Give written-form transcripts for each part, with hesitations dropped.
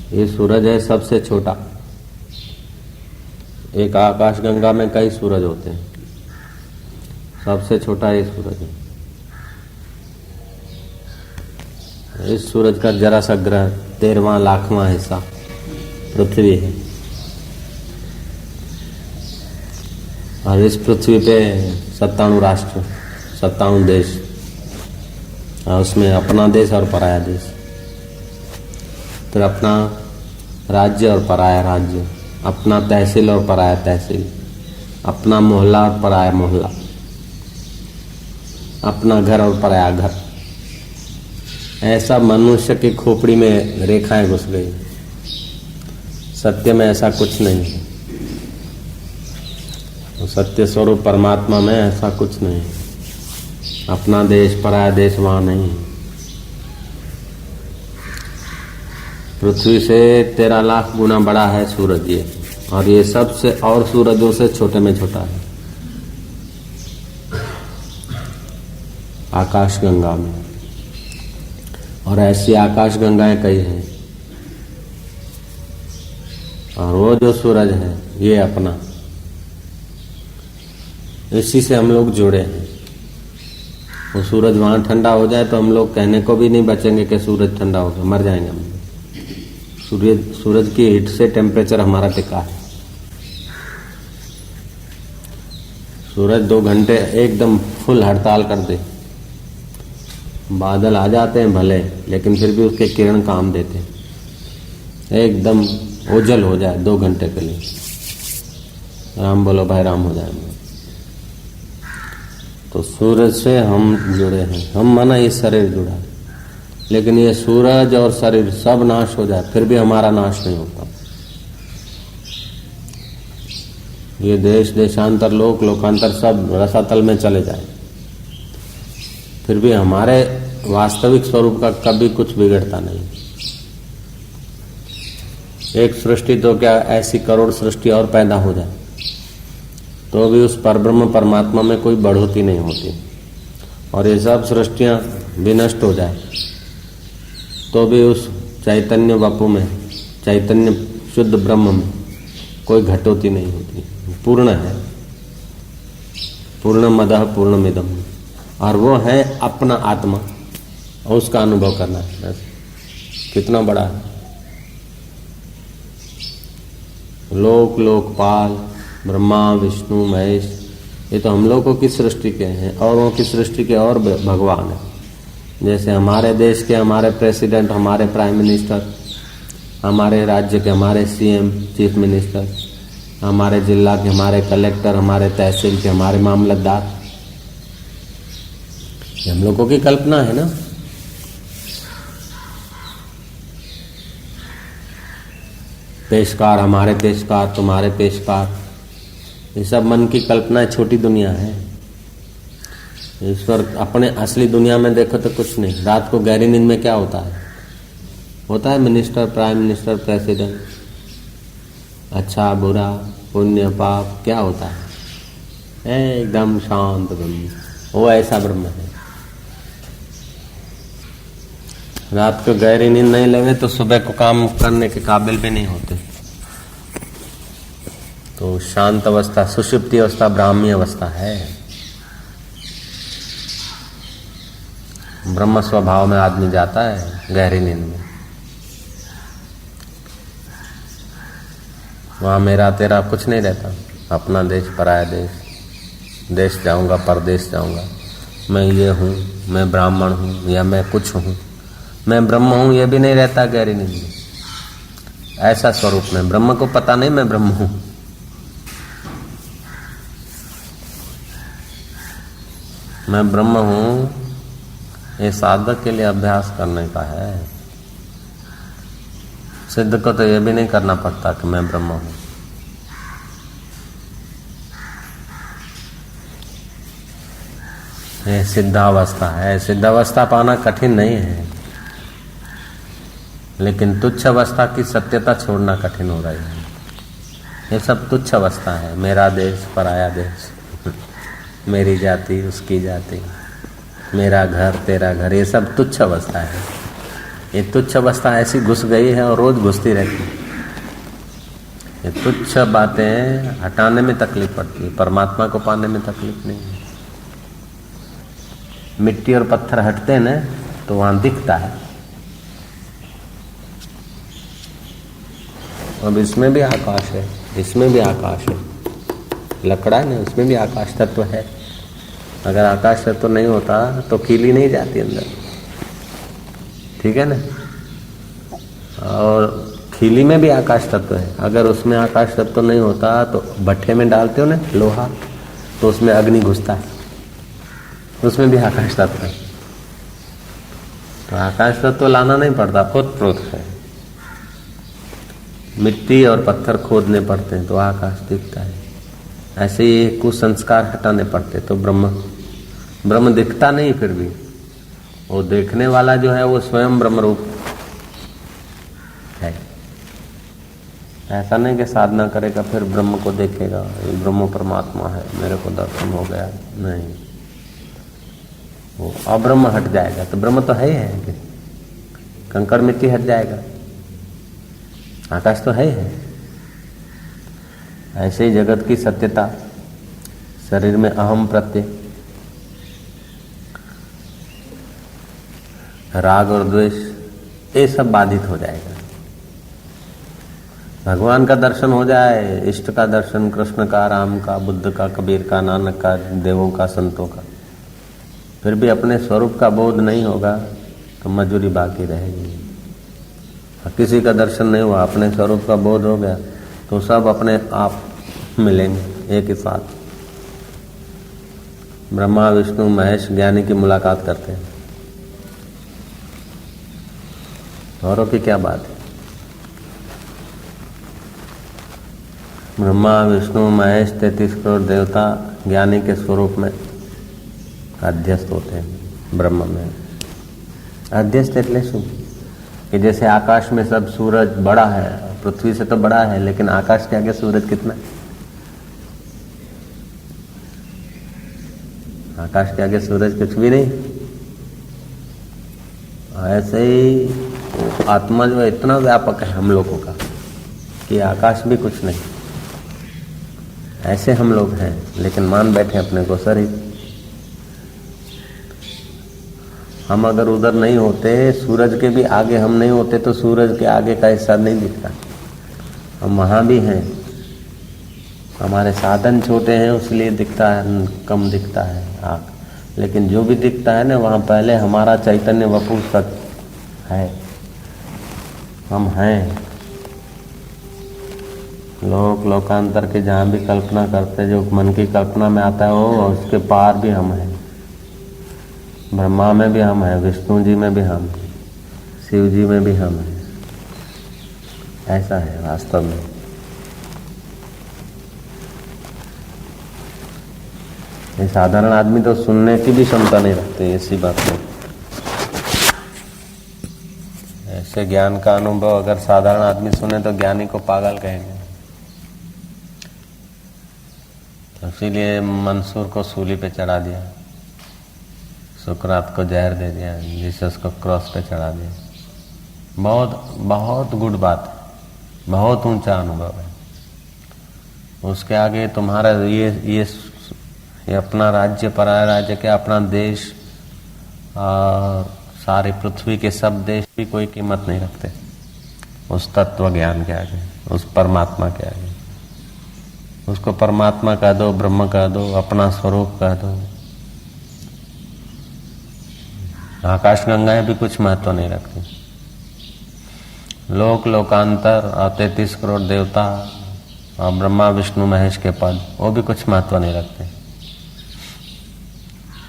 ये सूरज है सबसे छोटा। एक आकाश गंगा में कई सूरज होते हैं, सबसे छोटा ये सूरज है। इस सूरज का जरा सा ग्रह 13वां लाखवां हिस्सा पृथ्वी है, और इस पृथ्वी पे 97 राष्ट्र, 97 देश, और उसमें अपना देश और पराया देश, फिर अपना राज्य और पराया राज्य, अपना तहसील और पराया तहसील, अपना मोहल्ला और पराया मोहल्ला, अपना घर और पराया घर। ऐसा मनुष्य की खोपड़ी में रेखाएं घुस गई। सत्य में ऐसा कुछ नहीं है, सत्य स्वरूप परमात्मा में ऐसा कुछ नहीं है। अपना देश पराया देश वहां नहीं है। पृथ्वी से 13 लाख गुना बड़ा है सूरज ये, और ये सबसे और सूरजों से छोटे में छोटा है आकाश गंगा में। और ऐसी आकाश गंगाएं कई हैं, और वो जो सूरज है ये अपना, इसी से हम लोग जुड़े हैं। वो सूरज वहां ठंडा हो जाए तो हम लोग कहने को भी नहीं बचेंगे कि सूरज ठंडा हो गया, मर जाएंगे हम। सूरज की हीट से टेम्परेचर हमारा टिका है। सूरज 2 घंटे एकदम फुल हड़ताल कर दे, बादल आ जाते हैं भले, लेकिन फिर भी उसके किरण काम देते हैं। एकदम ओझल हो जाए 2 घंटे के लिए, राम बोलो भाई राम हो जाए। तो सूरज से हम जुड़े हैं, हम माना ये शरीर जुड़ा है, लेकिन ये सूरज और शरीर सब नाश हो जाए फिर भी हमारा नाश नहीं होता। ये देश देशांतर लोक लोकांतर सब रसातल में चले जाए फिर भी हमारे वास्तविक स्वरूप का कभी कुछ बिगड़ता नहीं। एक सृष्टि तो क्या ऐसी करोड़ सृष्टि और पैदा हो जाए तो भी उस परब्रह्म परमात्मा में कोई बढ़ोतरी नहीं होती, और ये सब सृष्टियां विनष्ट हो जाए तो भी उस चैतन्य वपु में, चैतन्य शुद्ध ब्रह्म में कोई घटोती नहीं होती। पूर्ण है, पूर्णमदः पूर्णमिदम्, और वो है अपना आत्मा, और उसका अनुभव करना है। कितना बड़ा है। लोक लोकपाल ब्रह्मा विष्णु महेश, ये तो हम लोगों की सृष्टि के हैं, औरों की सृष्टि के और भगवान है। जैसे हमारे देश के हमारे प्रेसिडेंट, हमारे प्राइम मिनिस्टर, हमारे राज्य के हमारे सीएम चीफ मिनिस्टर, हमारे जिला के हमारे कलेक्टर, हमारे तहसील के हमारे मामलतदार, ये हम लोगों की कल्पना है ना। पेशकार हमारे पेशकार, तुम्हारे पेशकार, ये सब मन की कल्पना है, छोटी दुनिया है। ईश्वर अपने असली दुनिया में देखो तो कुछ नहीं। रात को गहरी नींद में क्या होता है? होता है मिनिस्टर, प्राइम मिनिस्टर, प्रेसिडेंट, अच्छा बुरा पुण्य पाप, क्या होता है? एकदम शांत ब्रह्म, वो ऐसा ब्रह्म है। रात को गहरी नींद नहीं लगे तो सुबह को काम करने के काबिल भी नहीं होते। तो शांत अवस्था, सुषुप्ति अवस्था ब्राह्मी अवस्था है। ब्रह्म स्वभाव में आदमी जाता है गहरी नींद में। वहां मेरा तेरा कुछ नहीं रहता। अपना देश पराया देश, देश जाऊंगा परदेश जाऊंगा, मैं ये हूँ, मैं ब्राह्मण हूँ, या मैं कुछ हूँ, मैं ब्रह्म हूँ, ये भी नहीं रहता गहरी नींद में। ऐसा स्वरूप में ब्रह्म को पता नहीं मैं ब्रह्म हूँ। मैं ब्रह्म हूँ, ये साधक के लिए अभ्यास करने का है। सिद्ध को तो ये भी नहीं करना पड़ता कि मैं ब्रह्म हूँ। ये सिद्धावस्था है। सिद्धावस्था पाना कठिन नहीं है, लेकिन तुच्छ अवस्था की सत्यता छोड़ना कठिन हो रही है। ये सब तुच्छ अवस्था है। मेरा देश पराया देश, मेरी जाति उसकी जाति, मेरा घर तेरा घर, ये सब तुच्छ अवस्था है। ये तुच्छ अवस्था ऐसी घुस गई है और रोज घुसती रहती है। ये तुच्छ बातें हटाने में तकलीफ पड़ती है, परमात्मा को पाने में तकलीफ नहीं है। मिट्टी और पत्थर हटते हैं ना तो वहां दिखता है। अब इसमें भी आकाश है, इसमें भी आकाश है, लकड़ा है ना, उसमें भी आकाश तत्व है। अगर आकाश तत्व नहीं होता तो कीली नहीं जाती अंदर, ठीक है ना। और खीली में भी आकाश तत्व है। अगर उसमें आकाश तत्व नहीं होता तो भट्ठे में डालते हो ना लोहा, तो उसमें अग्नि घुसता है, उसमें भी आकाश तत्व है। तो आकाश तत्व लाना नहीं पड़ता, ओतप्रोत है। मिट्टी और पत्थर खोदने पड़ते हैं तो आकाश दिखता है। ऐसे ही कुसंस्कार हटाने पड़ते तो ब्रह्म दिखता नहीं, फिर भी वो देखने वाला जो है वो स्वयं ब्रह्म रूप है। ऐसा नहीं कि साधना करेगा फिर ब्रह्म को देखेगा, ये ब्रह्म परमात्मा है, मेरे को दर्शन हो गया, नहीं। वो अब्रह्म हट जाएगा तो ब्रह्म तो है ही है कि कंकड़ मिट्टी हट जाएगा, आकाश तो है ही है। ऐसे ही जगत की सत्यता, शरीर में अहम प्रत्यय, राग और द्वेष, ये सब बाधित हो जाएगा। भगवान का दर्शन हो जाए, इष्ट का दर्शन, कृष्ण का, राम का, बुद्ध का, कबीर का, नानक का, देवों का, संतों का, फिर भी अपने स्वरूप का बोध नहीं होगा तो मजूरी बाकी रहेगी। किसी का दर्शन नहीं हुआ, अपने स्वरूप का बोध हो गया तो सब अपने आप मिलेंगे एक ही साथ। ब्रह्मा विष्णु महेश ज्ञानी की मुलाकात करते हैं, औरों की क्या बात है। ब्रह्मा विष्णु महेश 33 करोड़ देवता ज्ञानी के स्वरूप में अध्यस्त होते हैं। ब्रह्म में अध्यस्त એટલે શું कि जैसे आकाश में सब सूरज बड़ा है, पृथ्वी से तो बड़ा है, लेकिन आकाश के आगे सूरज कितना है? आकाश के आगे सूरज कुछ भी नहीं। ऐसे ही आत्मा जो है इतना व्यापक है हम लोगों का कि आकाश भी कुछ नहीं। ऐसे हम लोग हैं, लेकिन मान बैठे अपने को शरीर। हम अगर उधर नहीं होते, सूरज के भी आगे हम नहीं होते तो सूरज के आगे का हिस्सा नहीं दिखता। हम वहां भी हैं, हमारे साधन छोटे हैं इसलिए दिखता है, कम दिखता है आँख, लेकिन जो भी दिखता है ना वहाँ पहले हमारा चैतन्य वपु सत है, हम हैं। लोकांतर के जहाँ भी कल्पना करते, जो मन की कल्पना में आता है वो, और उसके पार भी हम हैं। ब्रह्मा में भी हम हैं, विष्णु जी में भी हम हैं, शिव जी में भी हम हैं। ऐसा है वास्तव में। ये साधारण आदमी तो सुनने की भी क्षमता नहीं रखते ऐसी बात को। ऐसे ज्ञान का अनुभव अगर साधारण आदमी सुने तो ज्ञानी को पागल कहेंगे। तो इसीलिए मंसूर को सूली पे चढ़ा दिया, सुकरात को जहर दे दिया, जीसस को क्रॉस पे चढ़ा दिया। बहुत बहुत गुड बात है, बहुत ऊंचा अनुभव है। उसके आगे तुम्हारा ये अपना राज्य, पराया राज्य क्या, अपना देश और सारी पृथ्वी के सब देश भी कोई कीमत नहीं रखते उस तत्व ज्ञान के आगे, उस परमात्मा के आगे। उसको परमात्मा कह दो, ब्रह्म कह दो, अपना स्वरूप कह दो। आकाश गंगाएं भी कुछ महत्व नहीं रखती। लोकांतर और 33 करोड़ देवता और ब्रह्मा विष्णु महेश के पद, वो भी कुछ महत्व नहीं रखते।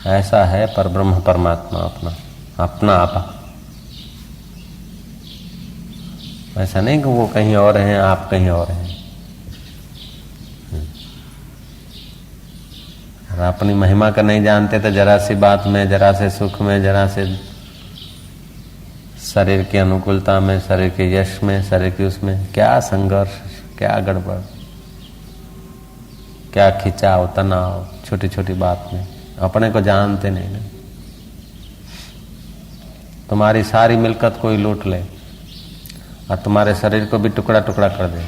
ऐसा है पर ब्रह्म परमात्मा अपना आपा। ऐसा नहीं कि वो कहीं और हैं, आप कहीं और हैं। और अपनी महिमा का नहीं जानते तो जरा सी बात में, जरा से सुख में, जरा से शरीर की अनुकूलता में, शरीर के यश में, शरीर की उसमें क्या संघर्ष, क्या गड़बड़, क्या खिंचाव, तनाव, छोटी छोटी बात में अपने को जानते नहीं ना। तुम्हारी सारी मिल्कत कोई लूट ले और तुम्हारे शरीर को भी टुकड़ा टुकड़ा कर दे,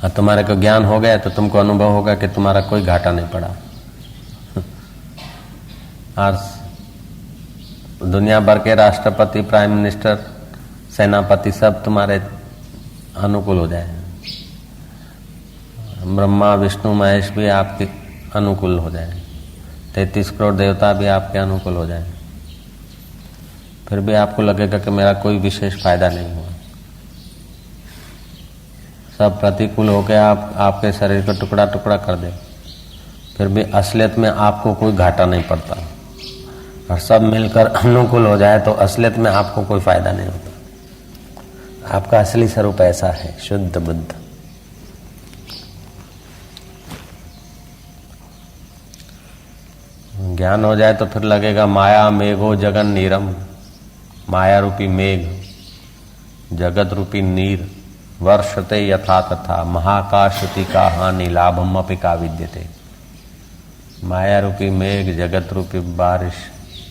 और तुम्हारे को ज्ञान हो गया तो तुमको अनुभव होगा कि तुम्हारा कोई घाटा नहीं पड़ा। और दुनिया भर के राष्ट्रपति, प्राइम मिनिस्टर, सेनापति सब तुम्हारे अनुकूल हो जाए। ब्रह्मा विष्णु महेश भी आपके अनुकूल हो जाए, 33 करोड़ देवता भी आपके अनुकूल हो जाए, फिर भी आपको लगेगा कि मेरा कोई विशेष फायदा नहीं हुआ। सब प्रतिकूल होकर आपके शरीर को टुकड़ा टुकड़ा कर दे, फिर भी असलियत में आपको कोई घाटा नहीं पड़ता। और सब मिलकर अनुकूल हो जाए तो असलियत में आपको कोई फायदा नहीं होता। आपका असली स्वरूप ऐसा है, शुद्ध बुद्ध। ज्ञान हो जाए तो फिर लगेगा माया मेघो जगन नीरम, माया रूपी मेघ, जगत रूपी नीर, वर्षते यथा तथा, महाकाशति का हानि लाभम अपि का विद्यते। माया रूपी मेघ, जगत रूपी बारिश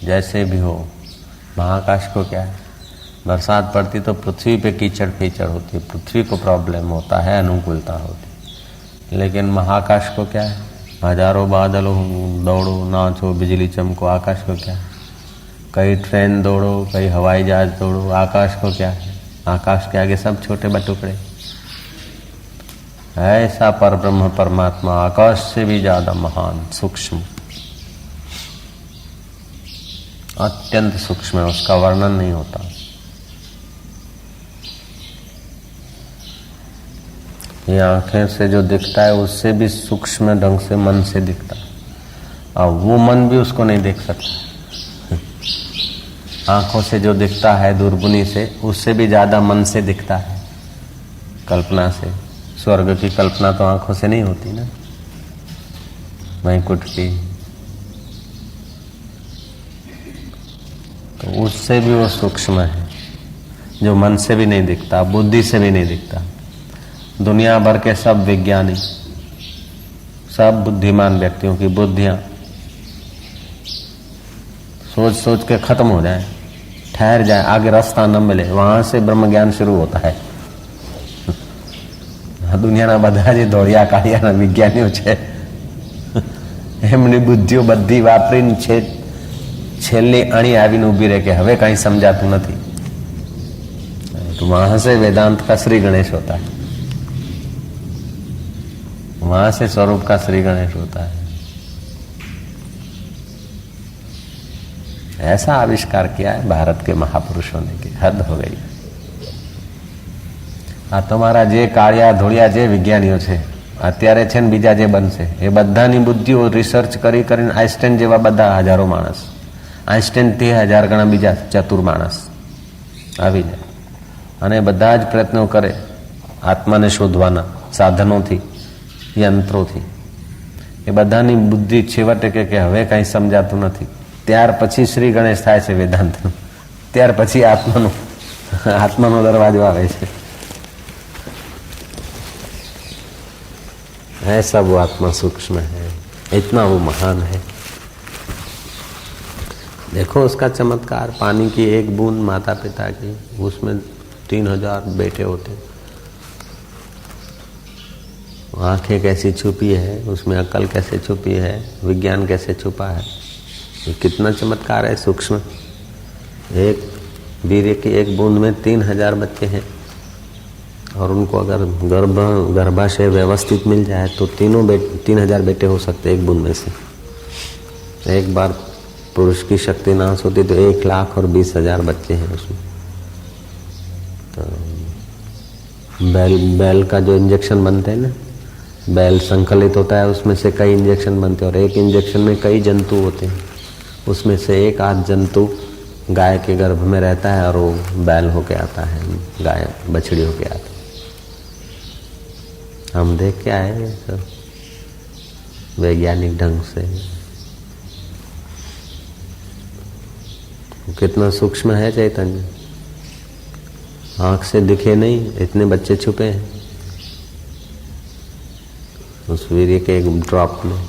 जैसे भी हो, महाकाश को क्या है, बरसात पड़ती तो पृथ्वी पे कीचड़ कीचड़ होती है, पृथ्वी को प्रॉब्लम होता है, अनुकूलता होती। लेकिन महाकाश को क्या है, हजारों बादल हो, दौड़ो नाचो बिजली चमको, आकाश को क्या है, कई ट्रेन दौड़ो, कई हवाई जहाज दौड़ो, आकाश को क्या है, आकाश के आगे सब छोटे बटुकड़े। ऐसा परब्रह्म परमात्मा आकाश से भी ज्यादा महान, सूक्ष्म, अत्यंत सूक्ष्म है, उसका वर्णन नहीं होता। ये आंखें से जो दिखता है उससे भी सूक्ष्म ढंग से मन से दिखता है, और वो मन भी उसको नहीं देख सकता। आंखों से जो दिखता है दूरबीनी से, उससे भी ज्यादा मन से दिखता है, कल्पना से। स्वर्ग की कल्पना तो आंखों से नहीं होती ना, वैकुंठ की, तो उससे भी वो सूक्ष्म है, जो मन से भी नहीं दिखता, बुद्धि से भी नहीं दिखता। दुनिया भर के सब विज्ञानी, सब बुद्धिमान व्यक्तियों की बुद्धियां सोच सोच के खत्म हो जाए, ठहर जाए, आगे रास्ता न मिले, वहां से ब्रह्म ज्ञान शुरू होता है। દુનિયાના બધા જે દોડિયા કાઢિયાના વિજ્ઞાનીઓ છે એમની બુદ્ધિઓ બધી વાપરીને છેલ્લી અણી આવીને ઊભી રહે કે હવે કઈ સમજાતું નથી, तो वहां से वेदांत का श्री गणेश होता है, वहां से स्वरूप का श्री गणेश होता है। ऐसा आविष्कार किया है भारत के महापुरुषों ने कि हद हो गई। आ તમારા જે કાળિયા ધોળિયા જે વિજ્ઞાનીઓ છે અત્યારે છે ને બીજા જે બનશે, એ બધાની બુદ્ધિઓ રિસર્ચ કરી કરીને આઈન્સ્ટાઈન જેવા બધા હજારો માણસ, આઈન્સ્ટાઈન તે 1000 ગણા બીજા ચતુર માણસ આવી જાય અને બધા જ પ્રયત્નો કરે આત્માને શોધવાના સાધનોથી, યંત્રોથી। એ બધાની બુદ્ધિ છેવટે કે હવે કંઈ સમજાતું નથી, ત્યાર પછી શ્રી ગણેશ થાય છે વેદાંતનું, ત્યાર પછી આત્માનો દરવાજો આવે છે। ऐसा वो आत्मा सूक्ष्म है, इतना वो महान है। देखो उसका चमत्कार, पानी की एक बूंद माता पिता की, उसमें 3000 बेटे होते, आंखें कैसी छुपी है, उसमें अक्ल कैसे छुपी है, विज्ञान कैसे छुपा है, ये कितना चमत्कार है सूक्ष्म। एक वीर्य की एक बूंद में 3000 बच्चे हैं, और उनको अगर गर्भाशय व्यवस्थित मिल जाए तो 3000 बेटे हो सकते एक बूंद में से। एक बार पुरुष की शक्ति नाश होती तो 1,20,000 बच्चे हैं उसमें। तो बैल का जो इंजेक्शन बनते हैं ना, बैल संकलित होता है, उसमें से कई इंजेक्शन बनते हैं, और एक इंजेक्शन में कई जंतु होते हैं, उसमें से एक आध जंतु गाय के गर्भ में रहता है और वो बैल होके आता है, गाय बछड़ी होके आता है। हम देख के आए सब वैज्ञानिक ढंग से, कितना सूक्ष्म है चैतन्य, आंख से दिखे नहीं, इतने बच्चे छुपे हैं उस वीर्य के एक ड्रॉप में,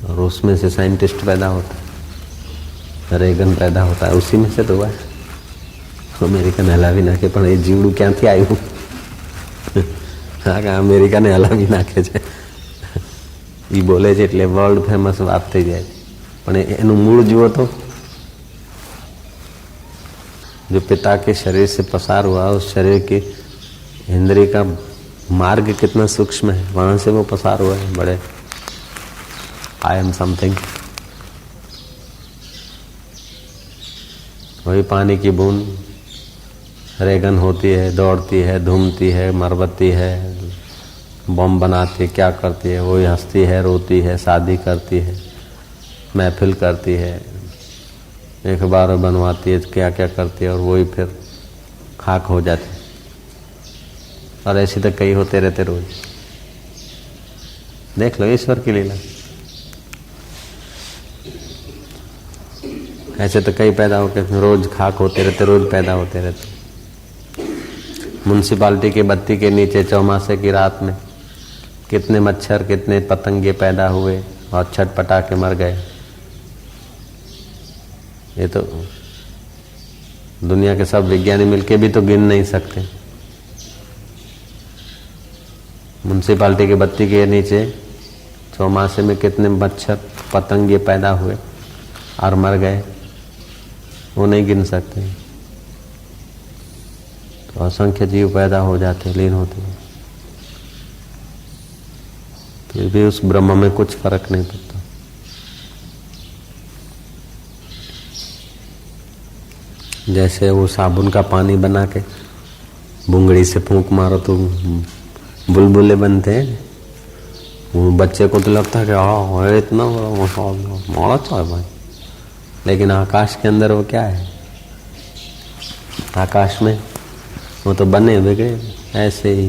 और उसमें से साइंटिस्ट पैदा होता है। रेगन पैदा होता है उसी में से तो हुआ है। अमेरिकन हलावी नाखे पण એ જીવડું ક્યાંથી આવ્યું? હા કે અમેરિકાને હલાવી નાખે છે એ બોલે છે એટલે વર્લ્ડ ફેમસ વાત થઈ જાય છે, પણ એનું મૂળ જુઓ તો जो पिता के शरीर से पसार हुआ उस शरीर के इंद्रिय का मार्ग कितना सूक्ष्म है, वहां से वो पसार हुआ है। बड़े आई एम समथिंग, वही पानी की बूंद रेगन होती है, दौड़ती है, घूमती है, मरवती है, बम बनाती है, क्या करती है, वही हंसती है, रोती है, शादी करती है, महफिल करती है, अखबार बनवाती है, क्या क्या करती है, और वही फिर खाक हो जाती है। और ऐसे तो कई होते रहते रोज। देख लो ईश्वर की लीला। ऐसे तो कई पैदा होकर रोज खाक होते रहते, रोज पैदा होते रहते। म्युनिसिपालिटी की बत्ती के नीचे चौमासे की रात में कितने मच्छर, कितने पतंगे पैदा हुए और छटपटा के मर गए। ये तो दुनिया के सब विज्ञानी मिलके भी तो गिन नहीं सकते। म्युनिसिपालिटी के बत्ती के नीचे चौमासे में कितने मच्छर पतंगे पैदा हुए और मर गए, वो नहीं गिन सकते। तो असंख्य जीव पैदा हो जाते, लीन होते, फिर भी उस ब्रह्म में कुछ फर्क नहीं पड़ता। जैसे वो साबुन का पानी बना के बुंगड़ी से फूंक मारो तो बुलबुले बनते हैं। वो बच्चे को तो लगता है कि हाँ इतना बड़ा अच्छा है भाई, लेकिन आकाश के अंदर वो क्या है? आकाश में वो तो बने बिगड़े ऐसे ही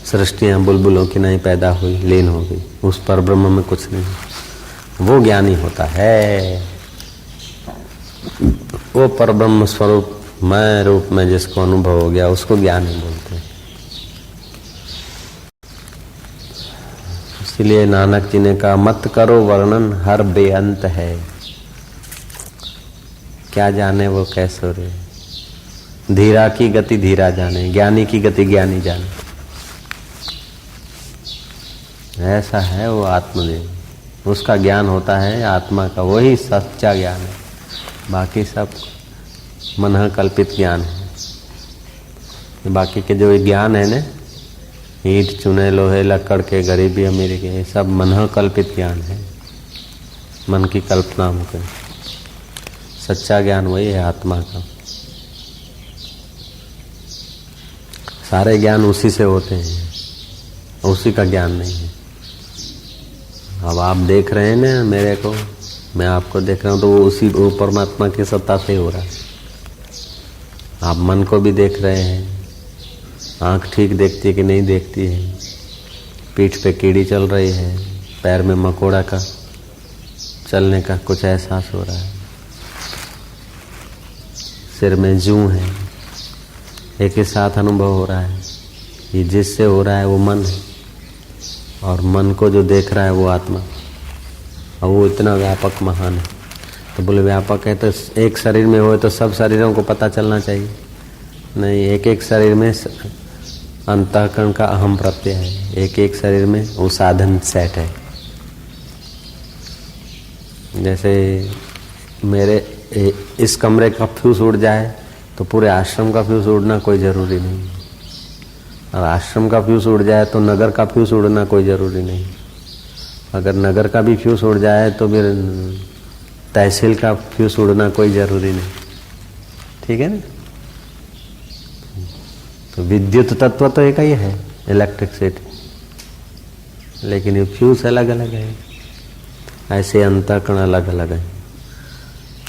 सृष्टियां बुलबुलों की नहीं पैदा हुई, लीन हो गई। उस पर ब्रह्म में कुछ नहीं। वो ज्ञानी होता है, वो परब्रह्म स्वरूप मैं रूप में जिसको अनुभव हो गया उसको ज्ञानी बोलते हैं। इसलिए नानक जी ने कहा मत करो वर्णन हर बेअंत है, क्या जाने वो कैसे रे। धीरा की गति धीरा जाने, ज्ञानी की गति ज्ञानी जाने। ऐसा है वो आत्मदेव, उसका ज्ञान होता है आत्मा का, वही सच्चा ज्ञान है। बाकी सब मन कल्पित ज्ञान है। बाकी के जो ज्ञान है ना, ईंट चुने लोहे लकड़ के गरीबी अमीरी के, ये सब मन कल्पित ज्ञान है, मन की कल्पना के। सच्चा ज्ञान वही है आत्मा का। सारे ज्ञान उसी से होते हैं, उसी का ज्ञान नहीं है। अब आप देख रहे हैं ना मेरे को, मैं आपको देख रहा हूं तो वो उसी वो परमात्मा की सत्ता से हो रहा है। आप मन को भी देख रहे हैं, आंख ठीक देखती है कि नहीं देखती है, पीठ पे कीड़ी चल रही है, पैर में मकोड़ा का चलने का कुछ एहसास हो रहा है, सिर में जूं है, एक ही साथ अनुभव हो रहा है। ये जिससे हो रहा है वो मन है, और मन को जो देख रहा है वो आत्मा। और वो इतना व्यापक महान है। तो बोले व्यापक है तो एक शरीर में हो तो सब शरीरों को पता चलना चाहिए? नहीं, एक एक शरीर में अंतःकरण का अहम प्रत्यय है, एक एक शरीर में वो साधन सेट है। जैसे मेरे इस कमरे का फ्यूज उड़ जाए तो पूरे आश्रम का फ्यूज उड़ना कोई जरूरी नहीं, और आश्रम का फ्यूज उड़ जाए तो नगर का फ्यूज उड़ना कोई जरूरी नहीं। अगर नगर का भी फ्यूज उड़ जाए तो फिर तहसील का फ्यूज उड़ना कोई जरूरी नहीं। ठीक है ना? तो विद्युत तत्व तो एक ही है, इलेक्ट्रिसिटी, लेकिन ये फ्यूज अलग अलग है। ऐसे अंतःकरण अलग अलग है,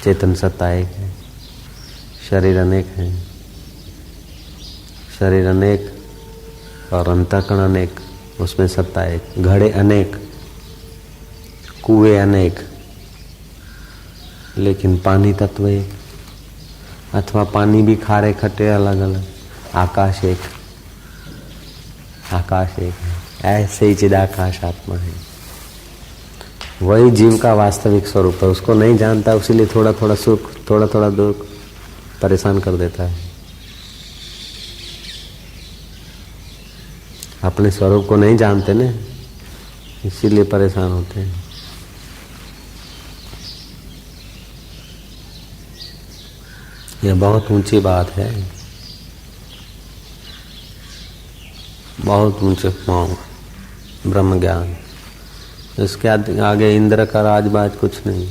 चेतन सत्ता एक है, शरीर अनेक है, शरीर अनेक और अंतःकरण अनेक, उसमें सत्ता एक, घड़े अनेक, कुएं अनेक, लेकिन पानी तत्व एक, अथवा पानी भी खारे खट्टे अलग अलग, आकाश एक, आकाश एक है। ऐसे ही चिदाकाश आत्मा है, वही जीव का वास्तविक स्वरूप है। उसको नहीं जानता, उसीलिए थोड़ा थोड़ा सुख, थोड़ा थोड़ा दुख परेशान कर देता है। अपने स्वरूप को नहीं जानते ना, इसीलिए परेशान होते हैं। यह बहुत ऊंची बात है, बहुत ऊंचे ब्रह्म ज्ञान। इसके आगे इंद्र का राजबाज कुछ नहीं,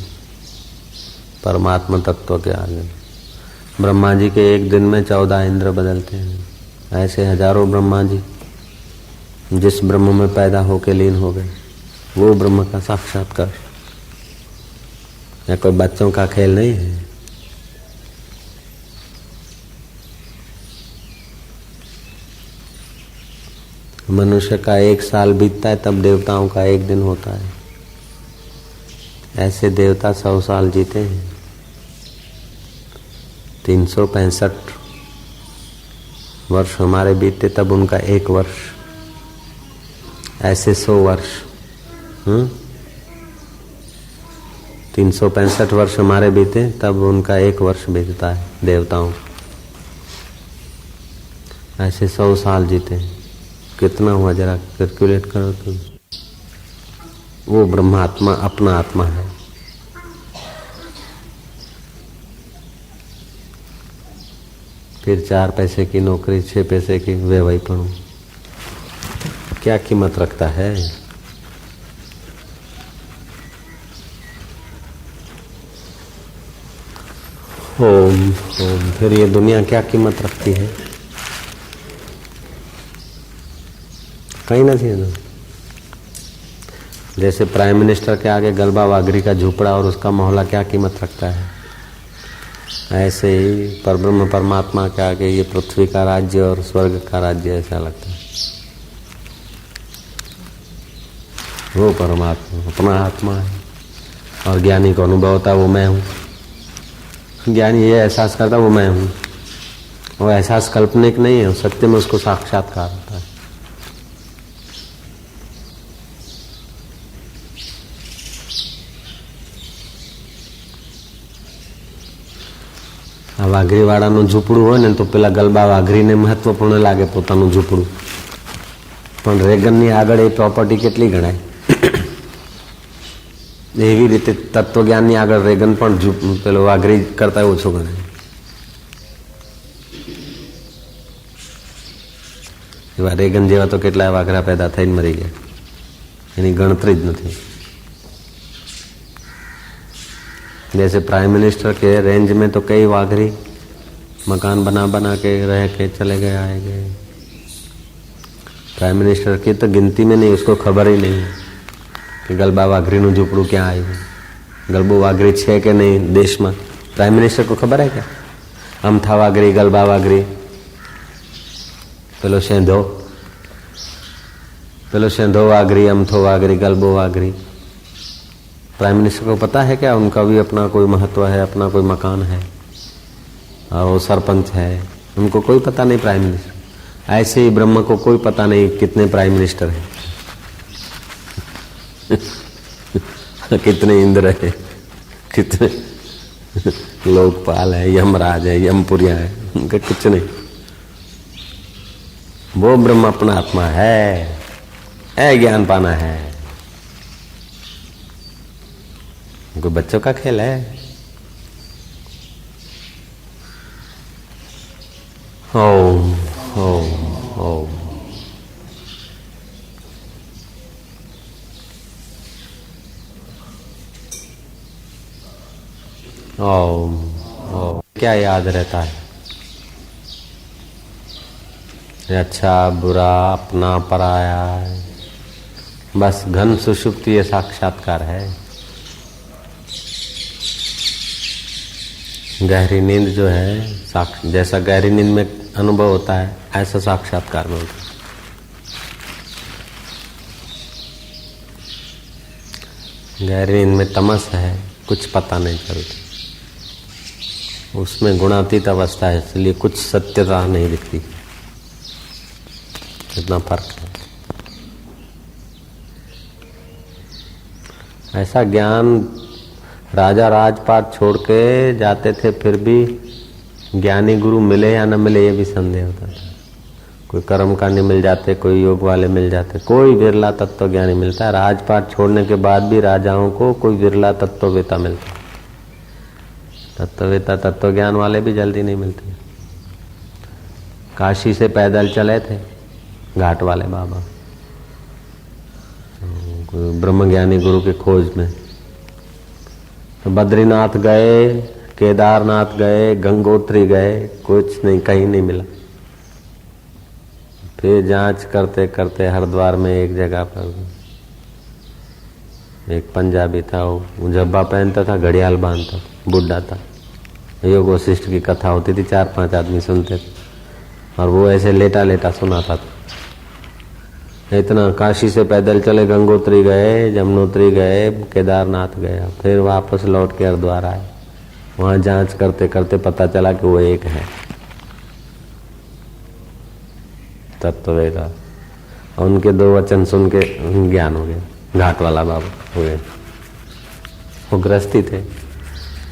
परमात्मा तत्व के आगे। ब्रह्मा जी के एक दिन में 14 इंद्र बदलते हैं। ऐसे हजारों ब्रह्मा जी जिस ब्रह्म में पैदा होके लीन हो गए, वो ब्रह्म का साक्षात्कार। या कोई बच्चों का खेल नहीं है। मनुष्य का 1 साल बीतता है तब देवताओं का 1 दिन होता है। ऐसे देवता 100 साल जीते हैं। 365 वर्ष हमारे बीते तब उनका 1 वर्ष। ऐसे 100 वर्ष। 365 वर्ष हमारे बीते तब उनका 1 वर्ष बीतता है देवताओं। ऐसे 100 साल जीते। कितना हुआ जरा कैलकुलेट करो तुम। वो ब्रह्मात्मा अपना आत्मा है। फिर 4 पैसे की नौकरी, 6 पैसे की वे वही पढ़ू, क्या कीमत रखता है? ओम ओम। फिर ये दुनिया क्या कीमत रखती है? कहीं नहीं है ना। जैसे प्राइम मिनिस्टर के आगे गलबा वागरी का झोपड़ा और उसका मोहल्ला क्या कीमत रखता है, ऐसे ही परब्रह्म परमात्मा के आगे ये पृथ्वी का राज्य और स्वर्ग का राज्य ऐसा लगता है। वो परमात्मा अपना आत्मा है और ज्ञानी को अनुभव होता है वो मैं हूँ। ज्ञानी ये एहसास करता वो मैं हूँ। वो एहसास काल्पनिक नहीं है, सत्य में उसको साक्षात्कार होता है। આ વાઘરીવાળાનું ઝૂંપડું હોય ને તો પેલા ગલબા વાઘરીને મહત્વપૂર્ણ લાગે પોતાનું ઝૂંપડું, પણ રેગનની આગળ એ પ્રોપર્ટી કેટલી ગણાય? એવી રીતે તત્વજ્ઞાનની આગળ રેગન પણ પેલો વાઘરી કરતા ઓછો ગણાય। એવા રેગન જેવા તો કેટલાય વાઘરા પેદા થઈને મરી ગયા, એની ગણતરી જ નથી। जैसे प्राइम मिनिस्टर के रेंज में तो कई वाघरी मकान बना बना के रह के चले गए, आए गए। प्राइम मिनिस्टर की तो गिनती में नहीं, उसको खबर ही नहीं कि गलबा वाघरी नु झूपड़ू क्या आयु, गलबो वाघरी छे के नहीं देश में। प्राइम मिनिस्टर को खबर है क्या? अमथा वाघरी, गलबा वाघरी, पेलो सेंधो वाघरी, अमथो वाघरी, गलबो वाघरी। प्राइम मिनिस्टर को पता है क्या? उनका भी अपना कोई महत्व है, अपना कोई मकान है और वो सरपंच है, उनको कोई पता नहीं प्राइम मिनिस्टर। ऐसे ही ब्रह्म को कोई पता नहीं कितने प्राइम मिनिस्टर हैं, कितने इंद्र है, कितने लोकपाल है, यमराज है, यमपुरिया है, उनका कुछ नहीं। वो ब्रह्म अपना आत्मा है ज्ञान पाना है। कोई बच्चों का खेल है? ओम ओम ओम। ओम ओम। क्या याद रहता है? अच्छा बुरा, अपना पराया, बस घन सुषुप्ति ये साक्षात्कार है। गहरी नींद जो है, जैसा गहरी नींद में अनुभव होता है ऐसा साक्षात्कार में होता है। गहरी नींद में तमस है, कुछ पता नहीं चलता, उसमें गुणातीत अवस्था है, इसलिए कुछ सत्यता नहीं दिखती। इतना फर्क है। ऐसा ज्ञान राजा राजपाट छोड़ के जाते थे, फिर भी ज्ञानी गुरु मिले या न मिले ये भी संदेह होता था। कोई कर्मकांडी मिल जाते, कोई योग वाले मिल जाते, कोई विरला तत्वज्ञानी मिलता है। राजपाट छोड़ने के बाद भी राजाओं को कोई विरला तत्ववेता मिलता है। तत्ववेता तत्वज्ञान वाले भी जल्दी नहीं मिलते। काशी से पैदल चले थे घाट वाले बाबा ब्रह्मज्ञानी गुरु की खोज में। तो बद्रीनाथ गए, केदारनाथ गए, गंगोत्री गए, कुछ नहीं, कहीं नहीं मिला। फिर जांच करते करते हरिद्वार में एक जगह पर एक पंजाबी था, वो जब्बा पहनता था, घड़ियाल बांधता, बुढ़ा था। योग वशिष्ठ की कथा होती थी, 4-5 आदमी सुनते थे और वो ऐसे लेटा लेटा सुनाता था। इतना काशी से पैदल चले, गंगोत्री गए, जमुनोत्री गए, केदारनाथ गए, फिर वापस लौट के हरिद्वार आए। वहां जांच करते करते पता चला कि वो एक है तत्ववेता। और उनके 2 वचन सुन के ज्ञान हो गया। घाट वाला बाबा हो गए, वो गृहस्थी थे।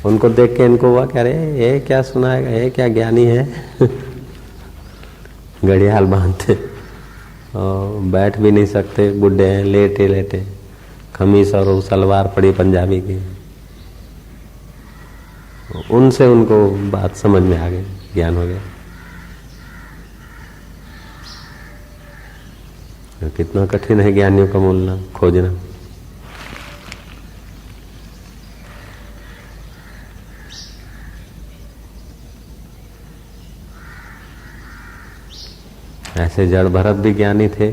उनको देख के इनको हुआ क्या, अरे ये क्या सुनाएगा, ये क्या ज्ञानी है। घड़ियाल बांधते और बैठ भी नहीं सकते, बुढ़े हैं, लेटे लेटे, खमीस और सलवार पड़ी पंजाबी की। उनसे उनको बात समझ में आ गई, ज्ञान हो गया। कितना कठिन है ज्ञानियों का मिलना, खोजना। ऐसे जड़ भरत भी ज्ञानी थे,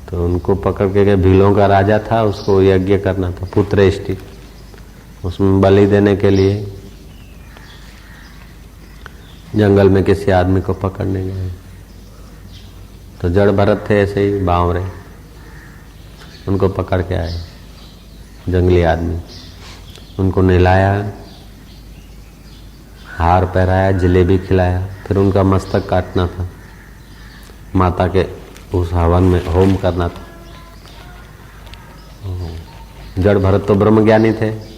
तो उनको पकड़ के गए। भीलों का राजा था, उसको यज्ञ करना था, पुत्रेष्टि। उसमें बलि देने के लिए जंगल में किसी आदमी को पकड़ने गए। तो जड़ भरत थे ऐसे ही बावरे, उनको पकड़ के आए जंगली आदमी। उनको नहलाया, हार पहराया, जलेबी खिलाया, फिर उनका मस्तक काटना था, माता के उस हवन में होम करना था। जड़ भरत तो ब्रह्मज्ञानी थे,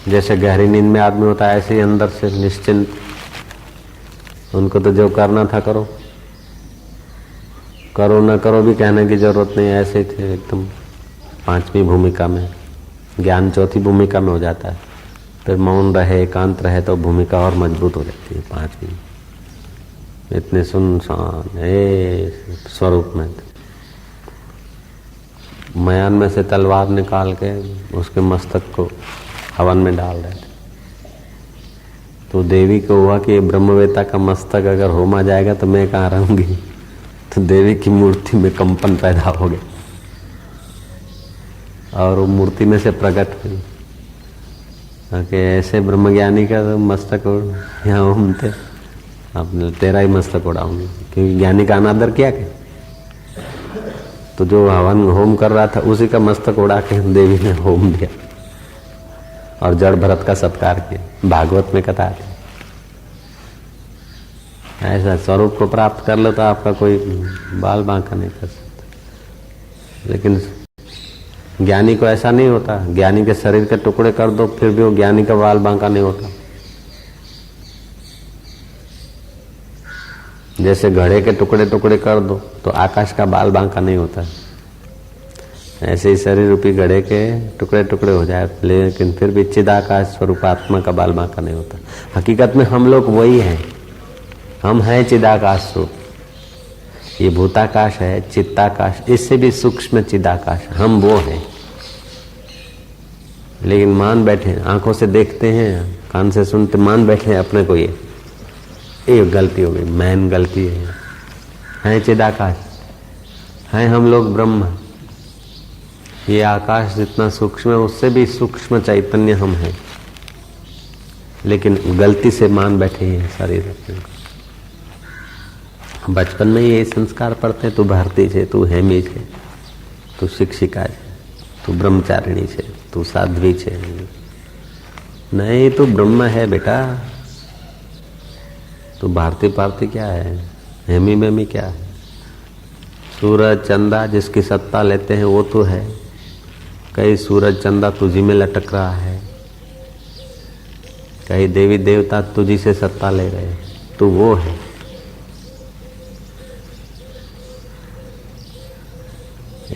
जैसे गहरी नींद में आदमी होता है ऐसे ही अंदर से निश्चिंत। उनको तो जो करना था करो, करो न करो भी कहने की जरूरत नहीं, ऐसे ही थे एकदम 5वीं भूमिका में। ज्ञान 4थी भूमिका में हो जाता है, फिर मौन रहे, एकांत रहे तो भूमिका और मजबूत हो जाती है 5वीं। इतने सुनसान स्वरूप में मयान में से तलवार निकाल के उसके मस्तक को हवन में डाल रहे थे। तो देवी को हुआ कि ब्रह्मवेता का मस्तक अगर होमा जाएगा तो मैं कहाँ रहूंगी। तो देवी की मूर्ति में कंपन पैदा हो गया और वो मूर्ति में से प्रकट हुई कि ऐसे ब्रह्मज्ञानी का तो मस्तक यहाँ घूमते, आपने तेरा ही मस्तक उड़ाऊंगी, क्योंकि ज्ञानी का अनादर किया क्या। तो जो हवन होम कर रहा था उसी का मस्तक उड़ा के देवी ने होम दिया और जड़ भरत का सत्कार किया। भागवत में कथा है। ऐसा स्वरूप को प्राप्त कर लो तो आपका कोई बाल बांका नहीं कर सकता। लेकिन ज्ञानी को ऐसा नहीं होता। ज्ञानी के शरीर के टुकड़े कर दो फिर भी वो ज्ञानी का बाल बांका नहीं होता। जैसे घड़े के टुकड़े टुकड़े कर दो तो आकाश का बाल बांका नहीं होता, ऐसे ही शरीर रूपी घड़े के टुकड़े टुकड़े हो जाए लेकिन फिर भी चिदाकाश स्वरूप आत्मा का बाल बांका नहीं होता। हकीकत में हम लोग वही हैं, हम हैं चिदाकाश स्वरूप। ये भूताकाश है, चित्ताकाश, इससे भी सूक्ष्म चिदाकाश, हम वो हैं। लेकिन मान बैठे, आंखों से देखते हैं, कान से सुनते, मान बैठे अपने को ये गलती हो गई, मैन गलती है चिदाकाश, हैं हम लोग ब्रह्म। ये आकाश जितना सूक्ष्म है उससे भी सूक्ष्म चैतन्य हम हैं, लेकिन गलती से मान बैठे हैं शरीर अपने को। बचपन में ये संस्कार पढ़ते हैं, तू भारती छे, तू हेमी छे, तू शिक्षिका छे, तू ब्रह्मचारिणी छे, तू साध्वी छे। नहीं, तू ब्रह्म है बेटा। तू भारती पारती क्या है, हेमी मेमी क्या है, सूरज चंदा जिसकी सत्ता लेते हैं वो तो है। कई सूरज चंदा तुझी में लटक रहा है, कई देवी देवता तुझी से सत्ता ले रहे हैं, तू वो है।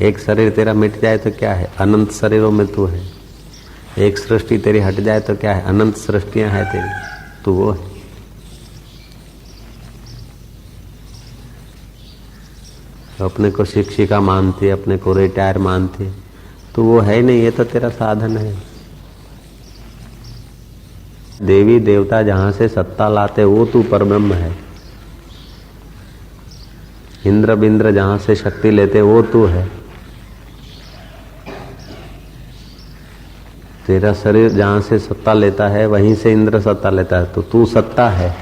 एक शरीर तेरा मिट जाए तो क्या है, अनंत शरीरों में तू है। एक सृष्टि तेरी हट जाए तो क्या है, अनंत सृष्टियां हैं तेरी, तू वो है। अपने को शिक्षिका मानती, अपने को रिटायर मानती, तो वो है ही नहीं, ये तो तेरा साधन है। देवी देवता जहां से सत्ता लाते वो तू परब्रह्म है। इंद्र बिंद्र जहां से शक्ति लेते वो तू है। तेरा शरीर जहां से सत्ता लेता है वहीं से इंद्र सत्ता लेता है, तो तू सत्ता है।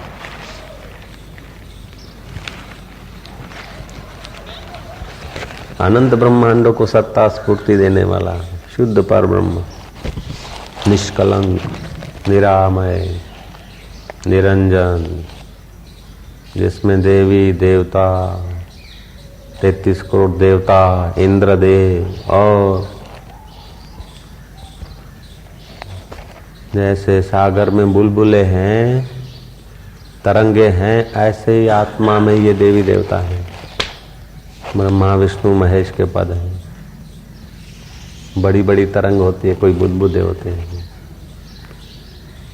अनंत ब्रह्मांडों को सत्ता स्फूर्ति देने वाला शुद्ध पर ब्रह्म, निष्कलंक, निरामय, निरंजन, जिसमें देवी देवता, 33 करोड़ देवता, इंद्रदेव और जैसे सागर में बुलबुले हैं, तरंगे हैं, ऐसे ही आत्मा में ये देवी देवता है। ब्रह्मा विष्णु महेश के पद हैं। बड़ी बड़ी तरंग होती है, कोई बुलबुले होते हैं।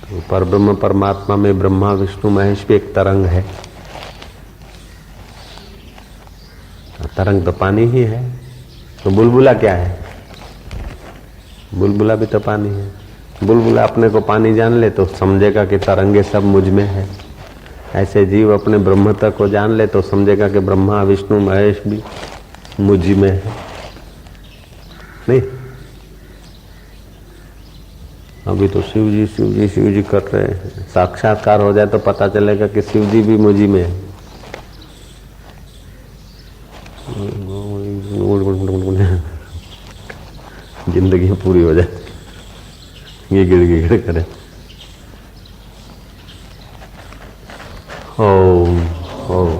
तो परब्रह्म परमात्मा में ब्रह्मा विष्णु महेश भी एक तरंग है। तरंग तो पानी ही है, तो बुलबुला क्या है? बुलबुला भी तो पानी है। बुलबुला अपने को पानी जान ले तो समझेगा कि तरंगे सब मुझ में है। ऐसे जीव अपने ब्रह्मता को जान ले तो समझेगा कि ब्रह्मा विष्णु महेश भी मुझ में है। नहीं, अभी तो शिव जी शिव जी शिव जी कर रहे हैं। साक्षात्कार हो जाए तो पता चलेगा कि शिव जी भी मुझ में है। जिंदगी पूरी हो जाए, ये गिड़ करे। ओम ओम।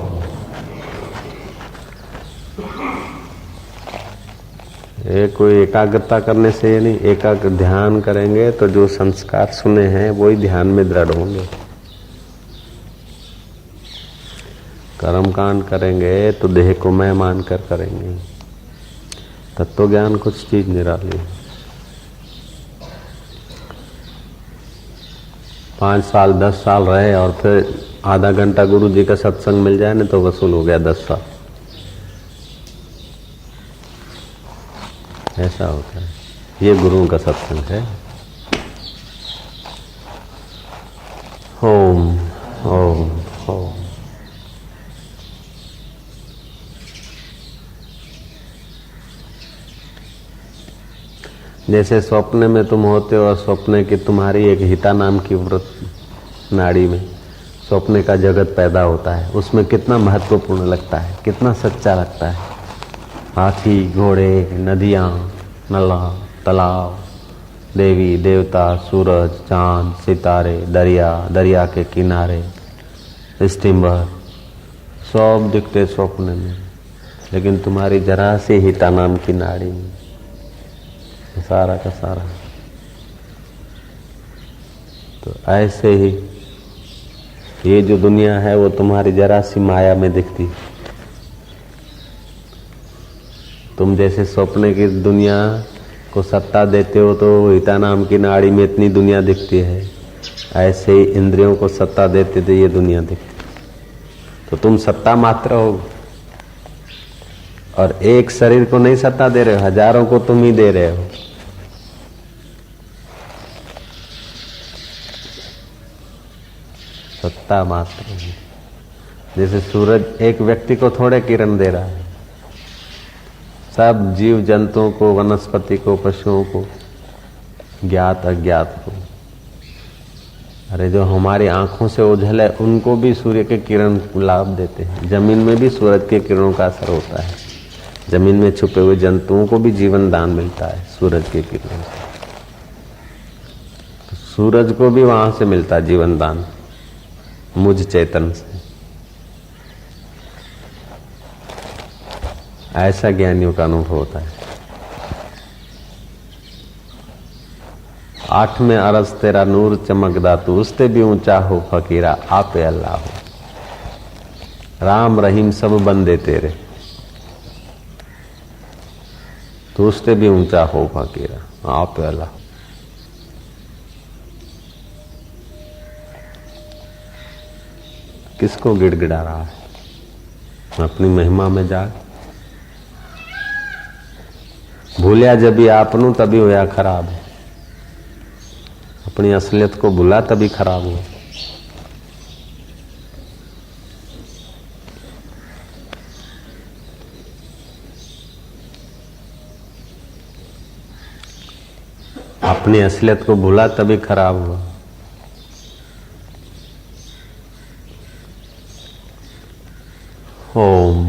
ये कोई एकाग्रता करने से ये नहीं, एकाग्र ध्यान करेंगे तो जो संस्कार सुने हैं वही ध्यान में दृढ़ होंगे। कर्मकांड करेंगे तो देह को मैं मानकर करेंगे। तत्व ज्ञान कुछ चीज निराली है। 5 साल 10 साल रहे और फिर आधा घंटा गुरु जी का सत्संग मिल जाए ना तो वसूल हो गया 10 साल। ऐसा होता है, ये गुरुओं का सत्संग है। ओम ओम ओम। जैसे स्वप्न में तुम होते हो और स्वप्न की तुम्हारी एक हिता नाम की व्रत नाड़ी में स्वप्न का जगत पैदा होता है, उसमें कितना महत्वपूर्ण लगता है, कितना सच्चा लगता है। हाथी घोड़े, नदियाँ, नला, तालाब, देवी देवता, सूरज चांद, सितारे, दरिया, दरिया के किनारे, स्टीमर, सब दिखते स्वप्न में। लेकिन तुम्हारी जरा सी हिता नाम की नाड़ी में सारा का सारा। तो ऐसे ही ये जो दुनिया है वो तुम्हारी जरा सी माया में दिखती। तुम जैसे स्वप्न की दुनिया को सत्ता देते हो तो हिता नाम की नाड़ी में इतनी दुनिया दिखती है, ऐसे ही इंद्रियों को सत्ता देते थे ये दुनिया दिखती। तो तुम सत्ता मात्र हो और एक शरीर को नहीं सत्ता दे रहे हो, हजारों को तुम ही दे रहे हो। सत्ता मात्र है। जैसे सूरज एक व्यक्ति को थोड़े किरण दे रहा है, सब जीव जंतुओं को, वनस्पति को, पशुओं को, ज्ञात अज्ञात को। अरे जो हमारी आंखों से ओझल है उनको भी सूर्य के किरण लाभ देते हैं। जमीन में भी सूरज के किरणों का असर होता है। जमीन में छुपे हुए जंतुओं को भी जीवन दान मिलता है सूरज के किरणों से। तो सूरज को भी वहां से मिलता है जीवन दान, मुझ चेतन से। ऐसा ज्ञानियों का अनुभव होता है। 8वें अरस तेरा नूर चमकदा, तू उसते भी ऊंचा हो फकीरा, आपे अल्लाह हो। राम रहीम सब बंदे तेरे, तू उसते भी ऊंचा हो फकीरा, आपे अल्लाह। किसको गिड़गिड़ा रहा है? अपनी महिमा में जाग। भूलिया जब भी आपनू तभी होया खराब है। अपनी असलियत को भूला तभी खराब हुआ। अपनी असलियत को भूला तभी खराब हुआ। ओम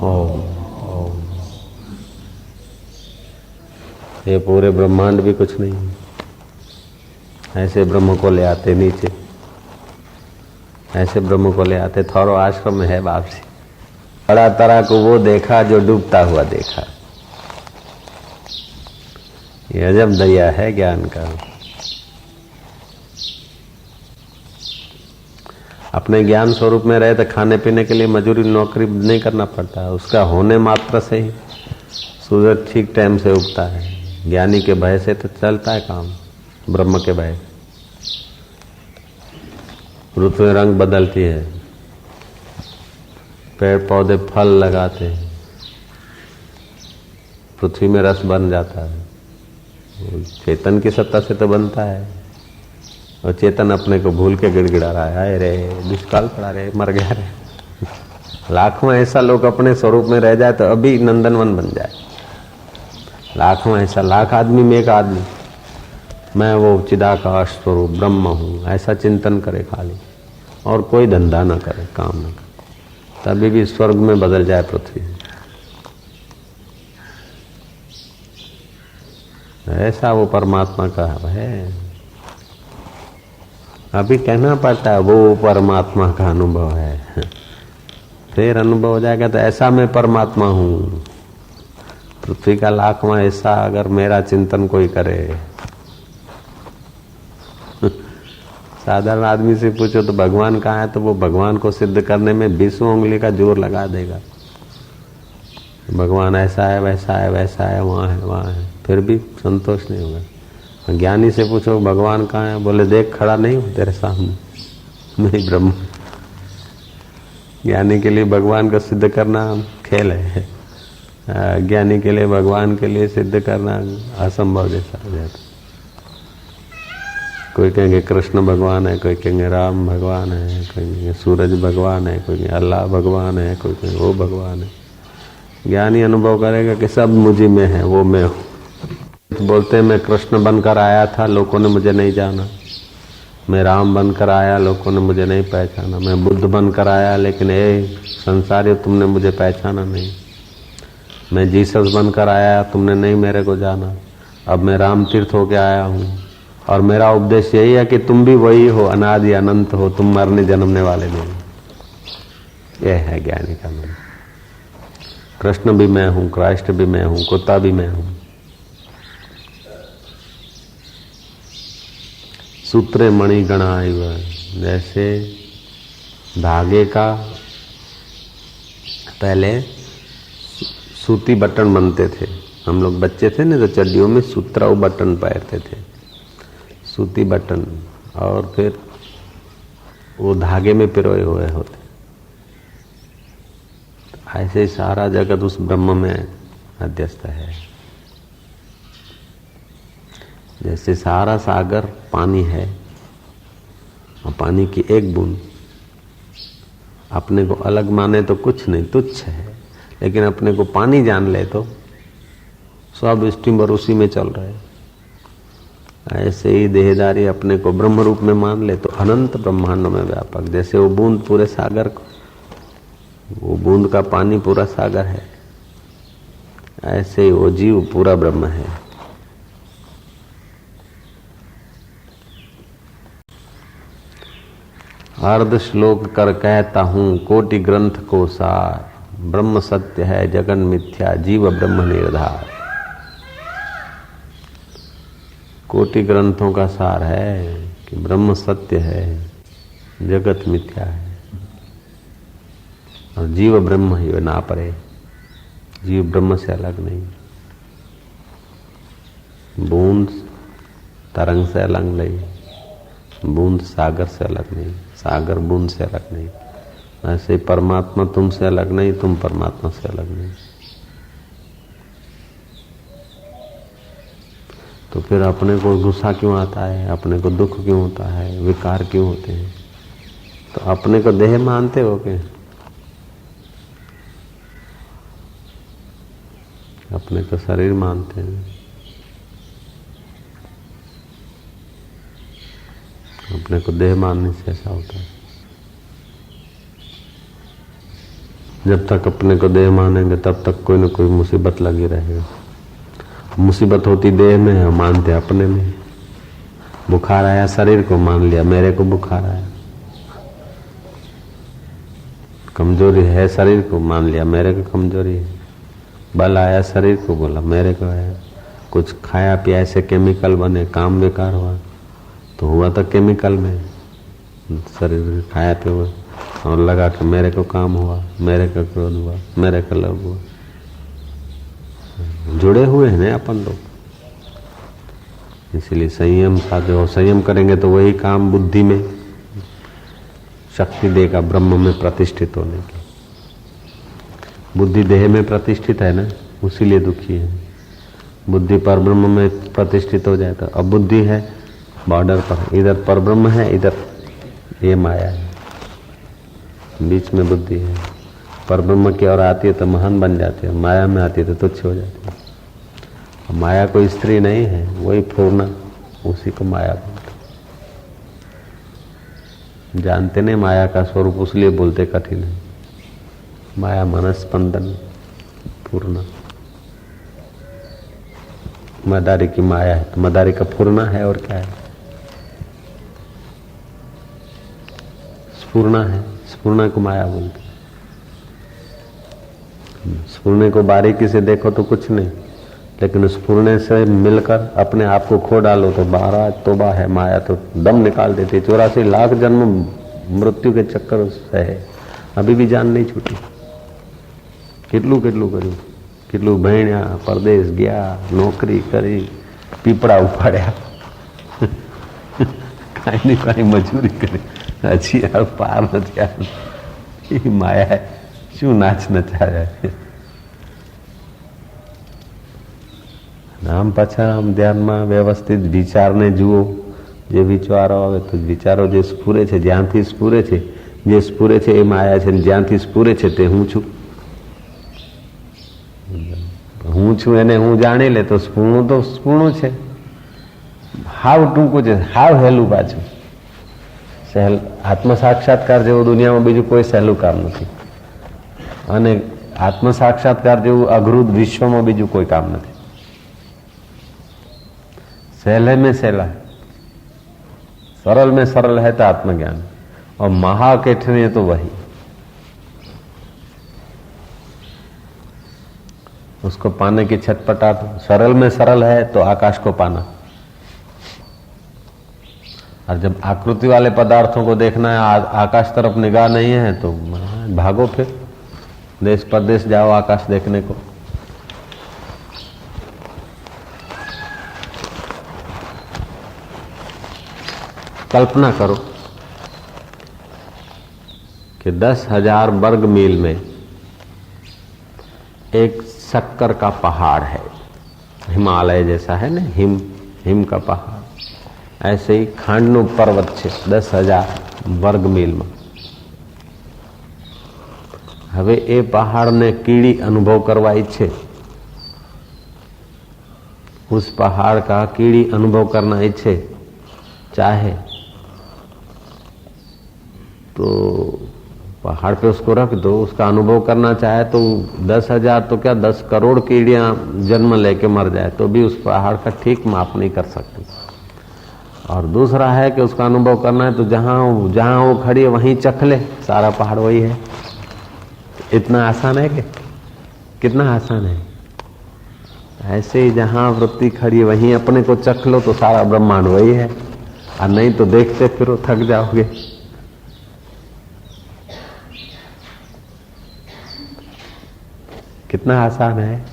ओम ओम। ये पूरे ब्रह्मांड भी कुछ नहीं, ऐसे ब्रह्म को ले आते नीचे, ऐसे ब्रह्म को ले आते। थोरो आश्रम में है बाप जी, बड़ा तरह को वो देखा जो डूबता हुआ देखा। ये अजब दया है ज्ञान का। अपने ज्ञान स्वरूप में रहे तो खाने पीने के लिए मजूरी नौकरी नहीं करना पड़ता है, उसका होने मात्र से ही सूरज ठीक टाइम से उगता है। ज्ञानी के भय से तो चलता है काम, ब्रह्म के भय। ऋतुएं रंग बदलती है, पेड़ पौधे फल लगाते हैं, पृथ्वी में रस बन जाता है। चेतन की सत्ता से तो बनता है, और चेतन अपने को भूल के गिड़गिड़ा रहा है, आए रे दुष्काल पड़ा रे, मर गया रे। लाखों ऐसा लोग अपने स्वरूप में रह जाए तो अभी नंदनवन बन जाए। लाखों ऐसा, लाख आदमी में एक आदमी मैं वो चिदाकाश स्वरूप ब्रह्म हूं, ऐसा चिंतन करे खाली, और कोई धंधा ना करे, काम ना करे, तभी भी स्वर्ग में बदल जाए पृथ्वी। ऐसा वो परमात्मा का है। अभी कहना पड़ता है वो परमात्मा का अनुभव है, फिर अनुभव हो जाएगा तो ऐसा मैं परमात्मा हूं। पृथ्वी का लाखवां ऐसा अगर मेरा चिंतन कोई करे। साधारण आदमी से पूछो तो भगवान कहाँ है, तो वो भगवान को सिद्ध करने में 20 उंगली का जोर लगा देगा। भगवान ऐसा है, वैसा है, वैसा है, वहां है, वहां है, फिर भी संतोष नहीं होगा। ज्ञानी से पूछो भगवान कहाँ है, बोले देख खड़ा नहीं हूं तेरे सामने, मैं ब्रह्म। ज्ञानी के लिए भगवान को सिद्ध करना खेल है, ज्ञानी के लिए भगवान के लिए सिद्ध करना असंभव जैसा हो जाता। कोई कहेंगे कृष्ण भगवान है, कोई कहेंगे राम भगवान है, कोई कहेंगे सूरज भगवान है, कोई कहेंगे अल्लाह भगवान है, कोई कहेंगे वो भगवान है। ज्ञानी अनुभव करेगा कि सब मुझी में है, वो मैं हूँ। बोलते मैं कृष्ण बनकर आया था, लोगों ने मुझे नहीं जाना। मैं राम बनकर आया, लोगों ने मुझे नहीं पहचाना। मैं बुद्ध बनकर आया, लेकिन संसारियों तुमने मुझे पहचाना नहीं। मैं जीसस बनकर आया, तुमने नहीं मेरे को जाना। अब मैं राम तीर्थ होके आया हूँ, और मेरा उपदेश यही है कि तुम भी वही हो, अनादि अनंत हो, तुम मरने जन्मने वाले नहीं। यह है ज्ञानी का नाम। कृष्ण भी मैं हूँ, क्राइस्ट भी मैं हूँ, कुत्ता भी मैं हूँ। सूत्रे मणि गणाइव, जैसे धागे का पहले सूती बटन बनते थे। हम लोग बच्चे थे ना, तो चड्डियों में सूत्राऊ बटन पहनते थे, सूती बटन, और फिर वो धागे में पिरोए हुए होते। ऐसे ही सारा जगत उस ब्रह्म में अध्यस्त है। जैसे सारा सागर पानी है, और पानी की एक बूंद अपने को अलग माने तो कुछ नहीं, तुच्छ है, लेकिन अपने को पानी जान ले तो सब स्टीमर उसी में चल रहे। ऐसे ही देहदारी अपने को ब्रह्म रूप में मान ले तो अनंत ब्रह्मांड में व्यापक। जैसे वो बूंद पूरे सागर को, वो बूंद का पानी पूरा सागर है, ऐसे ही वो जीव पूरा ब्रह्म है। अर्ध श्लोक कर कहता हूं कोटि ग्रंथ को सार, ब्रह्म सत्य है, जगन मिथ्या, जीव ब्रह्म निर्धार। कोटि ग्रंथों का सार है कि ब्रह्म सत्य है, जगत मिथ्या है और जीव ब्रह्म ही ना परे। जीव ब्रह्म से अलग नहीं। बूंद तरंग से अलग नहीं, बूंद सागर से अलग नहीं, सागर बूंद से अलग नहीं। ऐसे परमात्मा तुमसे अलग नहीं, तुम परमात्मा से अलग नहीं। तो फिर अपने को गुस्सा क्यों आता है, अपने को दुख क्यों होता है, विकार क्यों होते हैं? तो अपने को देह मानते हो क्या? अपने को शरीर मानते हैं, अपने को देह मानने से ऐसा होता है। जब तक अपने को देह मानेंगे तब तक कोई न कोई मुसीबत लगी रहेगी। मुसीबत होती देह में है, मानते अपने में। बुखार आया शरीर को मान लिया, मेरे को बुखार आया। कमजोरी है शरीर को मान लिया, मेरे को कमजोरी है। बल आया शरीर को, बोला मेरे को है। कुछ खाया पिया ऐसे केमिकल बने, काम बेकार हुआ तो हुआ तो केमिकल में, शरीर खाया पिया हुआ और लगा कि मेरे को काम हुआ, मेरे को क्रोध हुआ, मेरे को लोभ हुआ। जुड़े हुए हैं ना अपन लोग। इसलिए संयम का जो संयम करेंगे तो वही काम बुद्धि में शक्ति देगा, ब्रह्म में प्रतिष्ठित होने की। बुद्धि देह में प्रतिष्ठित है ना, उसीलिए दुखी है। बुद्धि पर ब्रह्म में प्रतिष्ठित हो जाए तो अब बुद्धि है बॉर्डर पर, इधर पर ब्रह्म है, इधर ये माया है, बीच में बुद्धि है। पर ब्रह्म की ओर आती है तो महान बन जाती है, माया में आती है तो तुच्छ हो जाती है। माया कोई स्त्री नहीं है, वही पूर्ण, उसी को माया बोलते। जानते नहीं माया का स्वरूप, उसलिए बोलते कठिन है। माया मन स्पंदन पूर्ण, मदारी की माया है तो मदारी का पूर्णा है और क्या है? स्फूर्णा है, स्फूर्णा को माया बोलते। स्फूर्णे को बारीकी से देखो तो कुछ नहीं, लेकिन स्फूर्णे से मिलकर अपने आप को खो डालो तो बारह तोबा है। माया तो दम निकाल देती। 84 लाख जन्म मृत्यु के चक्कर से है, अभी भी जान नहीं छूटी। કેટલું કર્યું, કેટલું ભણ્યા, પરદેશ ગયા, નોકરી કરી, પીપળા ઉપાડ્યા, કાંઈ ને કાંઈ મજૂરી કરી, હજી આ પાર નથી આવ્યું। એ માયા શું નાચ નચાયા। આમ પાછા આમ ધ્યાનમાં વ્યવસ્થિત વિચારને જુઓ। જે વિચારો આવે તો વિચારો જે સ્ફુરે છે, જ્યાંથી સ્ફુરે છે, જે સ્ફુરે છે એ માયા છે, જ્યાંથી સ્ફુરે છે તે હું છું। હું છું એને હું જાણી લે તો સ્પૂર્ણું તો સ્પૂર્ણું છે। હાવ ટૂંકું છે, હાવ સહેલું પાછું। આત્મ સાક્ષાત્કાર જેવું દુનિયામાં બીજું કોઈ સહેલું કામ નથી, અને આત્મ સાક્ષાત્કાર જેવું અઘરું વિશ્વમાં બીજું કોઈ કામ નથી। સહેલે में सહેला, सरल में सरल है तो आत्मज्ञान, और महाकठिन है तो वही। उसको पाने की छटपटाहट। सरल में सरल है तो आकाश को पाना, और जब आकृति वाले पदार्थों को देखना है, आकाश तरफ निगाह नहीं है तो भागो, फिर देश परदेश जाओ आकाश देखने को। कल्पना करो कि 10,000 वर्ग मील में एक शक्कर का पहाड़ है, हिमालय जैसा है ना, हिम का पहाड़। ऐसे ही खांडनु पर्वत है 10,000 वर्ग मील में। હવે એ પહાડને કીડી अनुभव करवाई छे, उस पहाड़ का कीड़ी अनुभव करना इच्छे चाहे तो पहाड़ पे उसको रख दो, उसका अनुभव करना चाहे तो 10,000 तो क्या 10 करोड़ कीड़ियां जन्म लेके मर जाए तो भी उस पहाड़ का ठीक माप नहीं कर सकती। और दूसरा है कि उसका अनुभव करना है तो जहां वो खड़ी है वहीं चख ले, सारा पहाड़ वही है। इतना आसान है कि कितना आसान है। ऐसे ही जहां वृत्ति खड़ी वहीं अपने को चख लो तो सारा ब्रह्मांड वही है, और नहीं तो देखते फिरो थक जाओगे। कितना आसान है।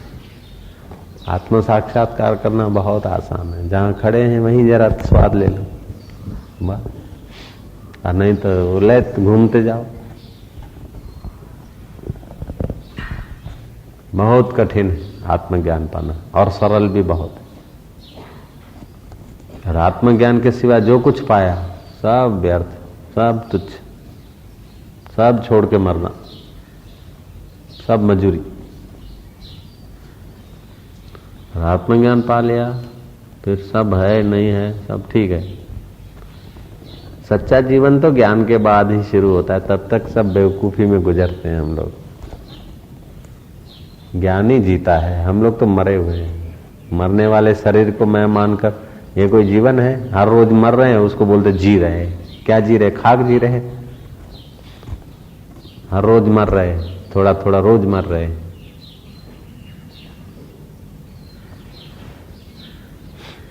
आत्म साक्षात्कार करना बहुत आसान है। जहां खड़े हैं वहीं जरा स्वाद ले लो बस, और नहीं तो लेत घूमते जाओ। बहुत कठिन है आत्मज्ञान पाना, और सरल भी बहुत है। और आत्मज्ञान के सिवा जो कुछ पाया सब व्यर्थ, सब तुच्छ, सब छोड़ के मरना, सब मजूरी। और आत्मज्ञान पा लिया फिर सब है नहीं है सब ठीक है। सच्चा जीवन तो ज्ञान के बाद ही शुरू होता है, तब तक सब बेवकूफी में गुजरते हैं हम लोग। ज्ञानी जीता है, हम लोग तो मरे हुए हैं। मरने वाले शरीर को मैं मानकर ये कोई जीवन है? हर रोज मर रहे हैं उसको बोलते जी रहे हैं। क्या जी रहे? खाक जी रहे। हर रोज मर रहे हैं, थोड़ा थोड़ा रोज मर रहे हैं।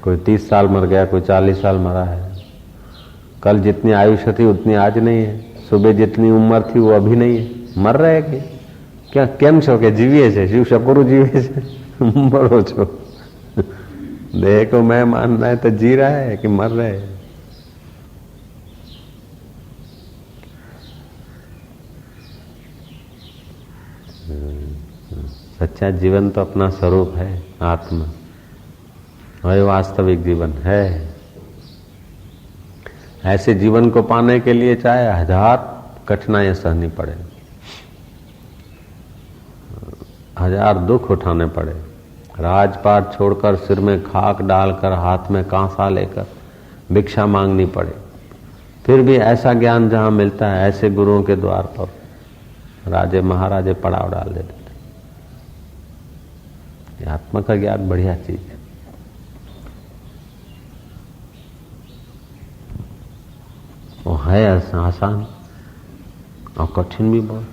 कोई 30 साल मर गया, कोई 40 साल मरा है। कल जितनी आयुष्य थी उतनी आज नहीं है। सुबह जितनी उम्र थी वो अभी नहीं है। मर रहे कि क्या? केम छो के जीविए छे? शिव शकरू जीवे छे? मरो छो। देह को मैं मानना है तो जी रहा है कि मर रहे है? सच्चा जीवन तो अपना स्वरूप है, आत्मा, वही वास्तविक जीवन है। ऐसे जीवन को पाने के लिए चाहे 1000 कठिनाइयां सहनी पड़े, 1000 दुख उठाने पड़े, राजपाट छोड़कर सिर में खाक डालकर हाथ में कांसा लेकर भिक्षा मांगनी पड़े, फिर भी ऐसा ज्ञान जहां मिलता है ऐसे गुरुओं के द्वार पर राजे महाराजे पड़ाव डाल देते। आत्मा का ज्ञान बढ़िया चीज है। वो है आसान और कठिन भी बहुत।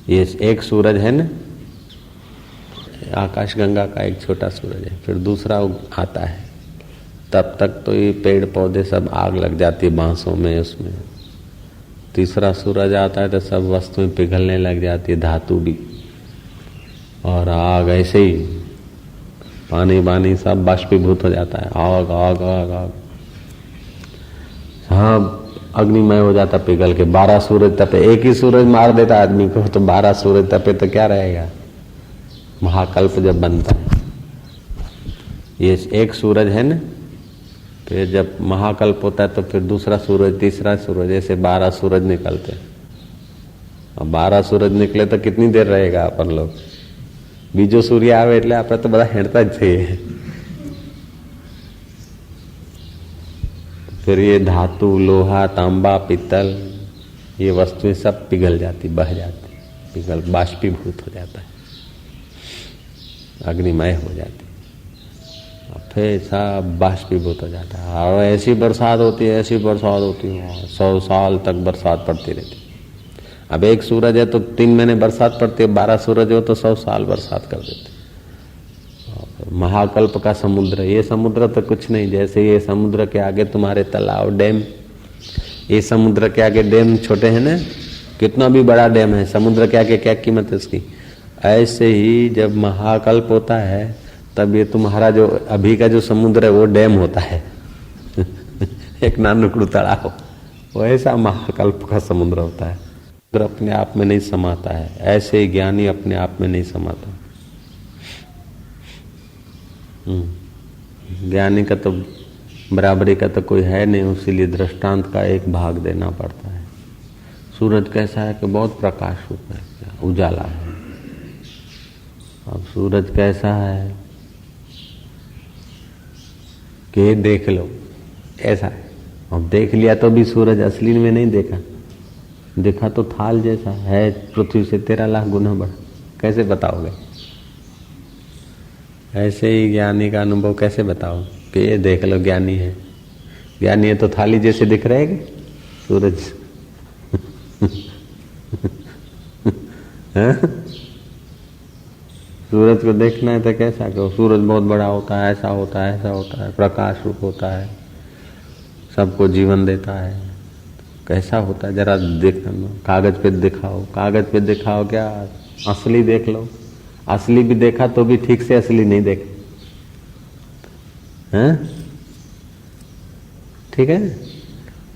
ये एक सूरज है ना, आकाश गंगा का एक छोटा सूरज है, फिर दूसरा आता है, तब तक तो ये पेड़ पौधे सब आग लग जाती है बांसों में, उसमें। तीसरा सूरज आता है तो सब वस्तुएं पिघलने लग जाती है, धातु भी, और आग ऐसे ही पानी बानी सब बाष्पीभूत हो जाता है। आग आग आग आग सब अग्निमय हो जाता पिघल के। 12 सूरज तपे, एक ही सूरज मार देता आदमी को, तो 12 सूरज तपे तो क्या रहेगा? महाकल्प जब बनता है, ये एक सूरज है ना, फिर जब महाकल्प होता है तो फिर दूसरा सूरज, तीसरा सूरज, ऐसे 12 सूरज निकलते हैं। अब 12 सूरज निकले तो कितनी देर रहेगा अपन लोग? बीजो सूर्य आवे એટલે આપણે તો બધા હેડતા જ છીએ। फिर ये धातु, लोहा, तांबा, पित्तल, ये वस्तुएं सब पिघल जाती, बह जाती, पिघल बाष्पीभूत हो जाता है, अग्निमय हो जाती, फिर सब बाष्पीभूत हो जाता है। और ऐसी बरसात होती है, ऐसी बरसात होती है, 100 साल तक बरसात पड़ती रहती है। अब एक सूरज है तो 3 महीने बरसात पड़ती है, 12 सूरज हो तो 100 साल बरसात कर देते। महाकल्प का समुद्र, ये समुद्र तो कुछ नहीं, जैसे ये समुद्र के आगे तुम्हारे तालाब, डैम, ये समुद्र के आगे डैम छोटे हैं ना, कितना भी बड़ा डैम है, समुद्र के आगे क्या कीमत है उसकी। ऐसे ही जब महाकल्प होता है तब ये तुम्हारा जो अभी का जो समुद्र है वो डैम होता है। एक नानुकड़ू तालाब, वो ऐसा महाकल्प का समुद्र होता है। अपने आप में नहीं समाता है, ऐसे ही ज्ञानी अपने आप में नहीं समाता। ज्ञानी का तो बराबरी का तो कोई है नहीं, उसीलिए दृष्टांत का एक भाग देना पड़ता है। सूरज कैसा है कि बहुत प्रकाश रूप है, उजाला है। अब सूरज कैसा है कि देख लो, ऐसा है। अब देख लिया तो भी सूरज असली में नहीं देखा, देखा तो थाल जैसा है, पृथ्वी से 13 लाख गुना बड़ा, कैसे बताओगे? ऐसे ही ज्ञानी का अनुभव कैसे बताओ? कि ये देख लो ज्ञानी है। ज्ञानी है तो थाली जैसे दिख रहे हैं सूरज सूरज को देखना है तो कैसा कहो, सूरज बहुत बड़ा होता है, ऐसा होता है, ऐसा होता है, प्रकाश रूप होता है, सबको जीवन देता है। कैसा होता है जरा देखना, कागज पे दिखाओ, कागज पे दिखाओ क्या, असली देख लो। असली भी देखा तो भी ठीक से असली नहीं देख, हैं? ठीक है।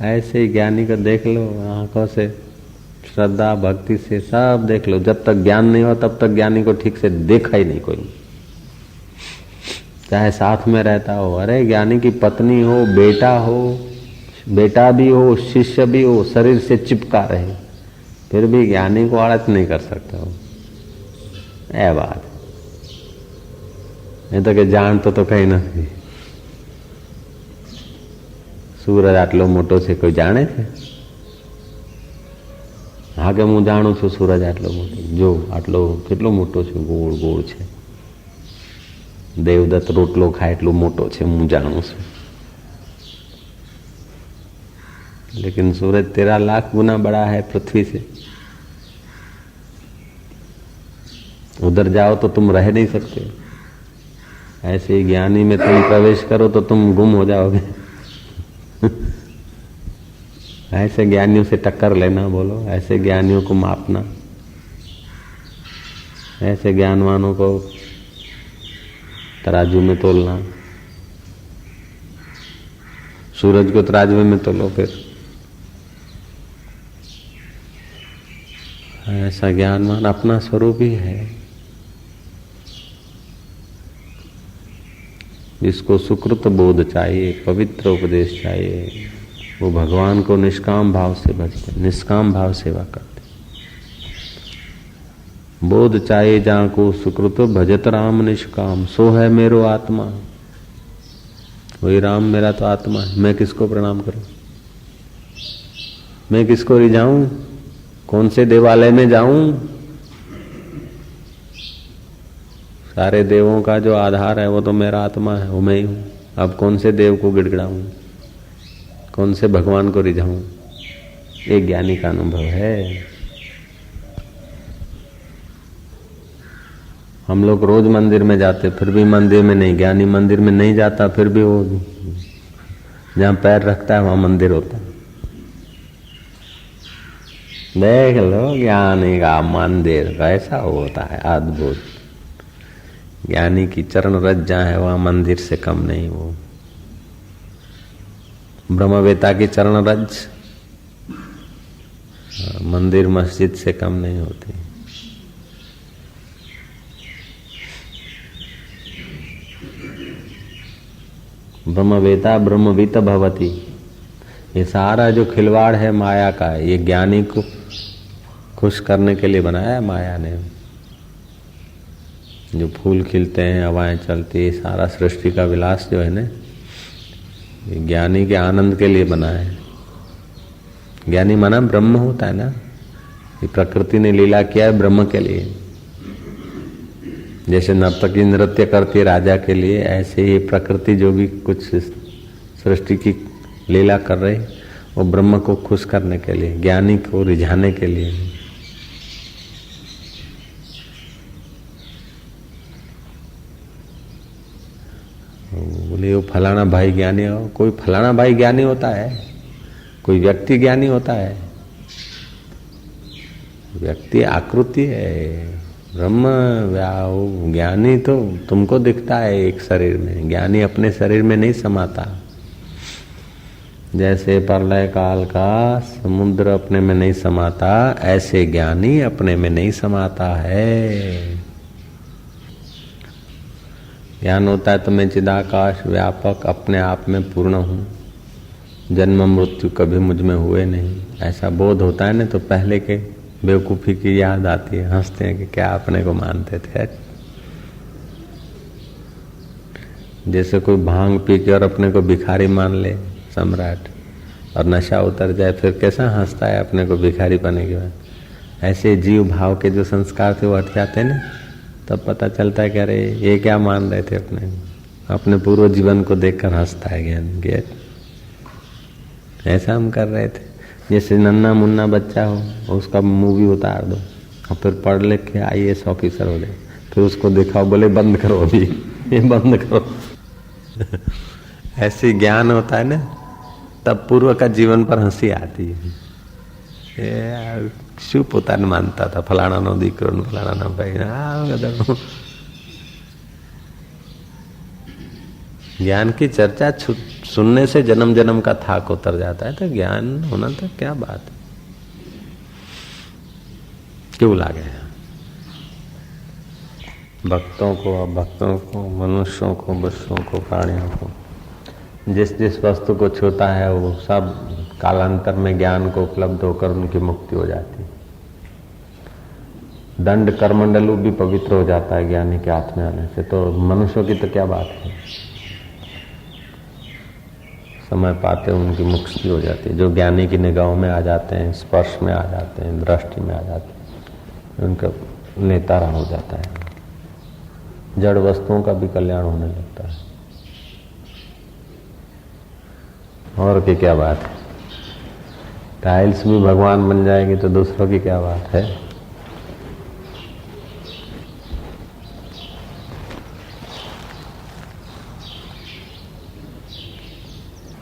ऐसे ही ज्ञानी को देख लो आंखों से, श्रद्धा भक्ति से सब देख लो। जब तक ज्ञान नहीं हो तब तक ज्ञानी को ठीक से देखा ही नहीं कोई, चाहे साथ में रहता हो। अरे ज्ञानी की पत्नी हो, बेटा हो, बेटा भी हो, शिष्य भी हो, शरीर से चिपका रहे, फिर भी ज्ञानी को आड़त नहीं कर सकता हो। ए बात नहीं तो कि जान तो कहीं नहीं। सूरज आटलो मोटो છે કોઈ જાણે છે? હા કે હું જાણું છું સૂરજ આટલો મોટો, જો આટલો કેટલો મોટો છે, ગોળ ગોળ છે, દેવદત્ત રોટલો ખાય એટલો મોટો છે, હું જાણું છું। लेकिन सूरज 13 लाख गुना बड़ा है पृथ्वी से। उधर जाओ तो तुम रह नहीं सकते। ऐसे ही ज्ञानी में तुम प्रवेश करो तो तुम गुम हो जाओगे। ऐसे ज्ञानियों से टक्कर लेना, बोलो ऐसे ज्ञानियों को मापना, ऐसे ज्ञानवानों को तराजू में तोलना। सूरज को तराजू में तोलो फिर। ऐसा ज्ञानवान अपना स्वरूप ही है। जिसको सुकृत बोध चाहिए, पवित्र उपदेश चाहिए, वो भगवान को निष्काम भाव से भजते, निष्काम भाव सेवा करते। बोध चाहिए जहाँ को सुकृत भजत राम निष्काम, सो है मेरो आत्मा। वही राम मेरा तो आत्मा है, मैं किसको प्रणाम करूं, मैं किसको रिझाऊं, कौन से देवालय में जाऊं? सारे देवों का जो आधार है वो तो मेरा आत्मा है, वो मैं ही हूं। अब कौन से देव को गिड़गिड़ाऊं, कौन से भगवान को रिझाऊं? एक ज्ञानी का अनुभव है। हम लोग रोज मंदिर में जाते फिर भी मंदिर में नहीं, ज्ञानी मंदिर में नहीं जाता फिर भी वो जहां पैर रखता है वहां मंदिर होता है। देख लो ज्ञानी का मंदिर कैसा होता है, अद्भुत। ज्ञानी की चरण रज जहाँ है वहां मंदिर से कम नहीं। वो ब्रह्मवेता की चरण रज मंदिर मस्जिद से कम नहीं होती। ब्रह्मवेता ब्रह्मवित भवति। ये सारा जो खिलवाड़ है माया का है, ये ज्ञानी को खुश करने के लिए बनाया है माया ने। जो फूल खिलते हैं, हवाएं चलती है, सारा सृष्टि का विलास जो है ना, ये ज्ञानी के आनंद के लिए बना है। ज्ञानी माना ब्रह्म होता है ना। ये प्रकृति ने लीला किया है ब्रह्म के लिए। जैसे नर्तकी नृत्य करती है राजा के लिए, ऐसे ही प्रकृति जो भी कुछ सृष्टि की लीला कर रही, वो ब्रह्म को खुश करने के लिए, ज्ञानी को रिझाने के लिए। बोले वो फलाना भाई ज्ञानी हो, कोई फलाना भाई ज्ञानी होता है? कोई व्यक्ति ज्ञानी होता है? व्यक्ति आकृति है, ब्रह्म ज्ञानी तो तुमको दिखता है एक शरीर में। ज्ञानी अपने शरीर में नहीं समाता। जैसे प्रलय काल का समुद्र अपने में नहीं समाता, ऐसे ज्ञानी अपने में नहीं समाता है। ज्ञान होता है तो मैं चिदाकाश व्यापक अपने आप में पूर्ण हूँ, जन्म मृत्यु कभी मुझ में हुए नहीं, ऐसा बोध होता है ना, तो पहले के बेवकूफ़ी की याद आती है, हंसते हैं कि क्या अपने को मानते थे। जैसे कोई भांग पी के और अपने को भिखारी मान ले सम्राट, और नशा उतर जाए फिर कैसा हंसता है अपने को भिखारी पाने के बाद। ऐसे जीव भाव के जो संस्कार थे वो हट जाते हैं ना, तब पता चलता है कि अरे ये क्या मान रहे थे अपने। अपने पूर्व जीवन को देखकर हंसता है ज्ञान के। ऐसा हम कर रहे थे। जैसे नन्ना मुन्ना बच्चा हो, उसका मूवी उतार दो और फिर पढ़ लिख के IAS ऑफिसर हो जाए, फिर उसको दिखाओ, बोले बंद करो अभी, ये बंद करो। ऐसे ज्ञान होता है ना, तब पूर्व का जीवन पर हंसी आती है। શું પોતાને માનતા હતા, ફલાણાનો દીકરો ને ફલાણાના ભાઈ। ज्ञान की चर्चा सुनने से जन्म जन्म का थाक उतर जाता है। तो ज्ञान होना तो क्या बात है, क्यों लागे भक्तों को, अभक्तों को, मनुष्यों को, पशुओं को, प्राणियों को, जिस जिस वस्तु को छूता है वो सब कालांतर में ज्ञान को उपलब्ध होकर उनकी मुक्ति हो जाती है। दंड करमंडलू भी पवित्र हो जाता है ज्ञानी के हाथ में आने से। तो मनुष्यों की तो क्या बात है, समय पाते उनकी मुक्ति हो जाती है। जो ज्ञानी की निगाहों में आ जाते हैं, स्पर्श में आ जाते हैं, दृष्टि में आ जाते हैं, उनका नेतारा हो जाता है। जड़ वस्तुओं का भी कल्याण होने लगता है। और की क्या बात है, टाइल्स भी भगवान बन जाएगी तो दूसरों की क्या बात है।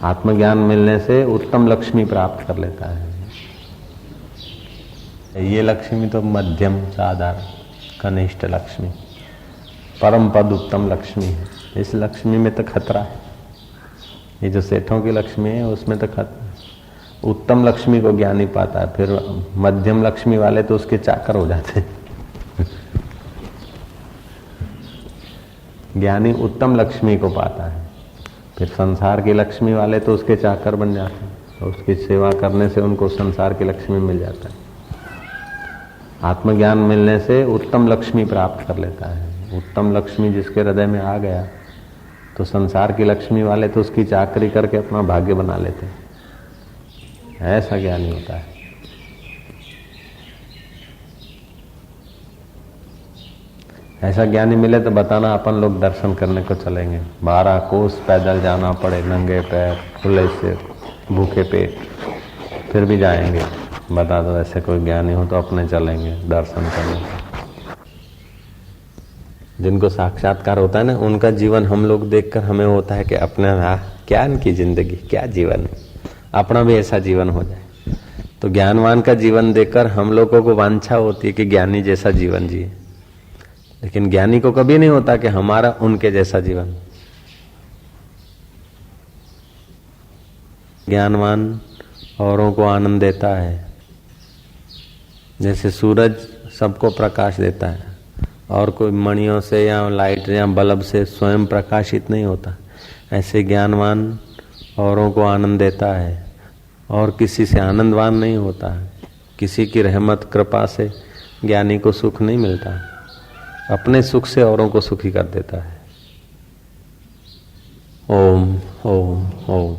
आत्मज्ञान मिलने से उत्तम लक्ष्मी प्राप्त कर लेता है। ये लक्ष्मी तो मध्यम साधारण कनिष्ठ लक्ष्मी, परम पद उत्तम लक्ष्मी है। इस लक्ष्मी में तो खतरा है। ये जो सेठों की लक्ष्मी है उसमें तो खतरा। उत्तम लक्ष्मी को ज्ञानी पाता है, फिर मध्यम लक्ष्मी वाले तो उसके चाकर हो जाते हैं। ज्ञानी उत्तम लक्ष्मी को पाता है, फिर संसार की लक्ष्मी वाले तो उसके चाकर बन जाते हैं। तो उसकी सेवा करने से उनको संसार की लक्ष्मी मिल जाता है। आत्मज्ञान मिलने से उत्तम लक्ष्मी प्राप्त कर लेता है। उत्तम लक्ष्मी जिसके हृदय में आ गया तो संसार की लक्ष्मी वाले तो उसकी चाकरी करके अपना भाग्य बना लेते हैं। ऐसा ज्ञानी होता है। ऐसा ज्ञानी मिले तो बताना, अपन लोग दर्शन करने को चलेंगे। 12 कोस पैदल जाना पड़े, नंगे पैर, खुले से, भूखे पेट, फिर भी जाएंगे। बता दो ऐसे कोई ज्ञानी हो तो अपने चलेंगे दर्शन करने। जिनको साक्षात्कार होता है ना, उनका जीवन हम लोग देखकर हमें होता है कि अपने क्या इनकी जिंदगी, क्या जीवन, अपना भी ऐसा जीवन हो जाए। तो ज्ञानवान का जीवन देखकर हम लोगों को वांछा होती है कि ज्ञानी जैसा जीवन जिए। लेकिन ज्ञानी को कभी नहीं होता कि हमारा उनके जैसा जीवन। ज्ञानवान औरों को आनंद देता है। जैसे सूरज सबको प्रकाश देता है और कोई मणियों से या लाइट या बल्ब से स्वयं प्रकाशित नहीं होता, ऐसे ज्ञानवान औरों को आनंद देता है और किसी से आनंदवान नहीं होता है। किसी की रहमत कृपा से ज्ञानी को सुख नहीं मिलता, अपने सुख से औरों को सुखी कर देता है। ओम ओम ओम।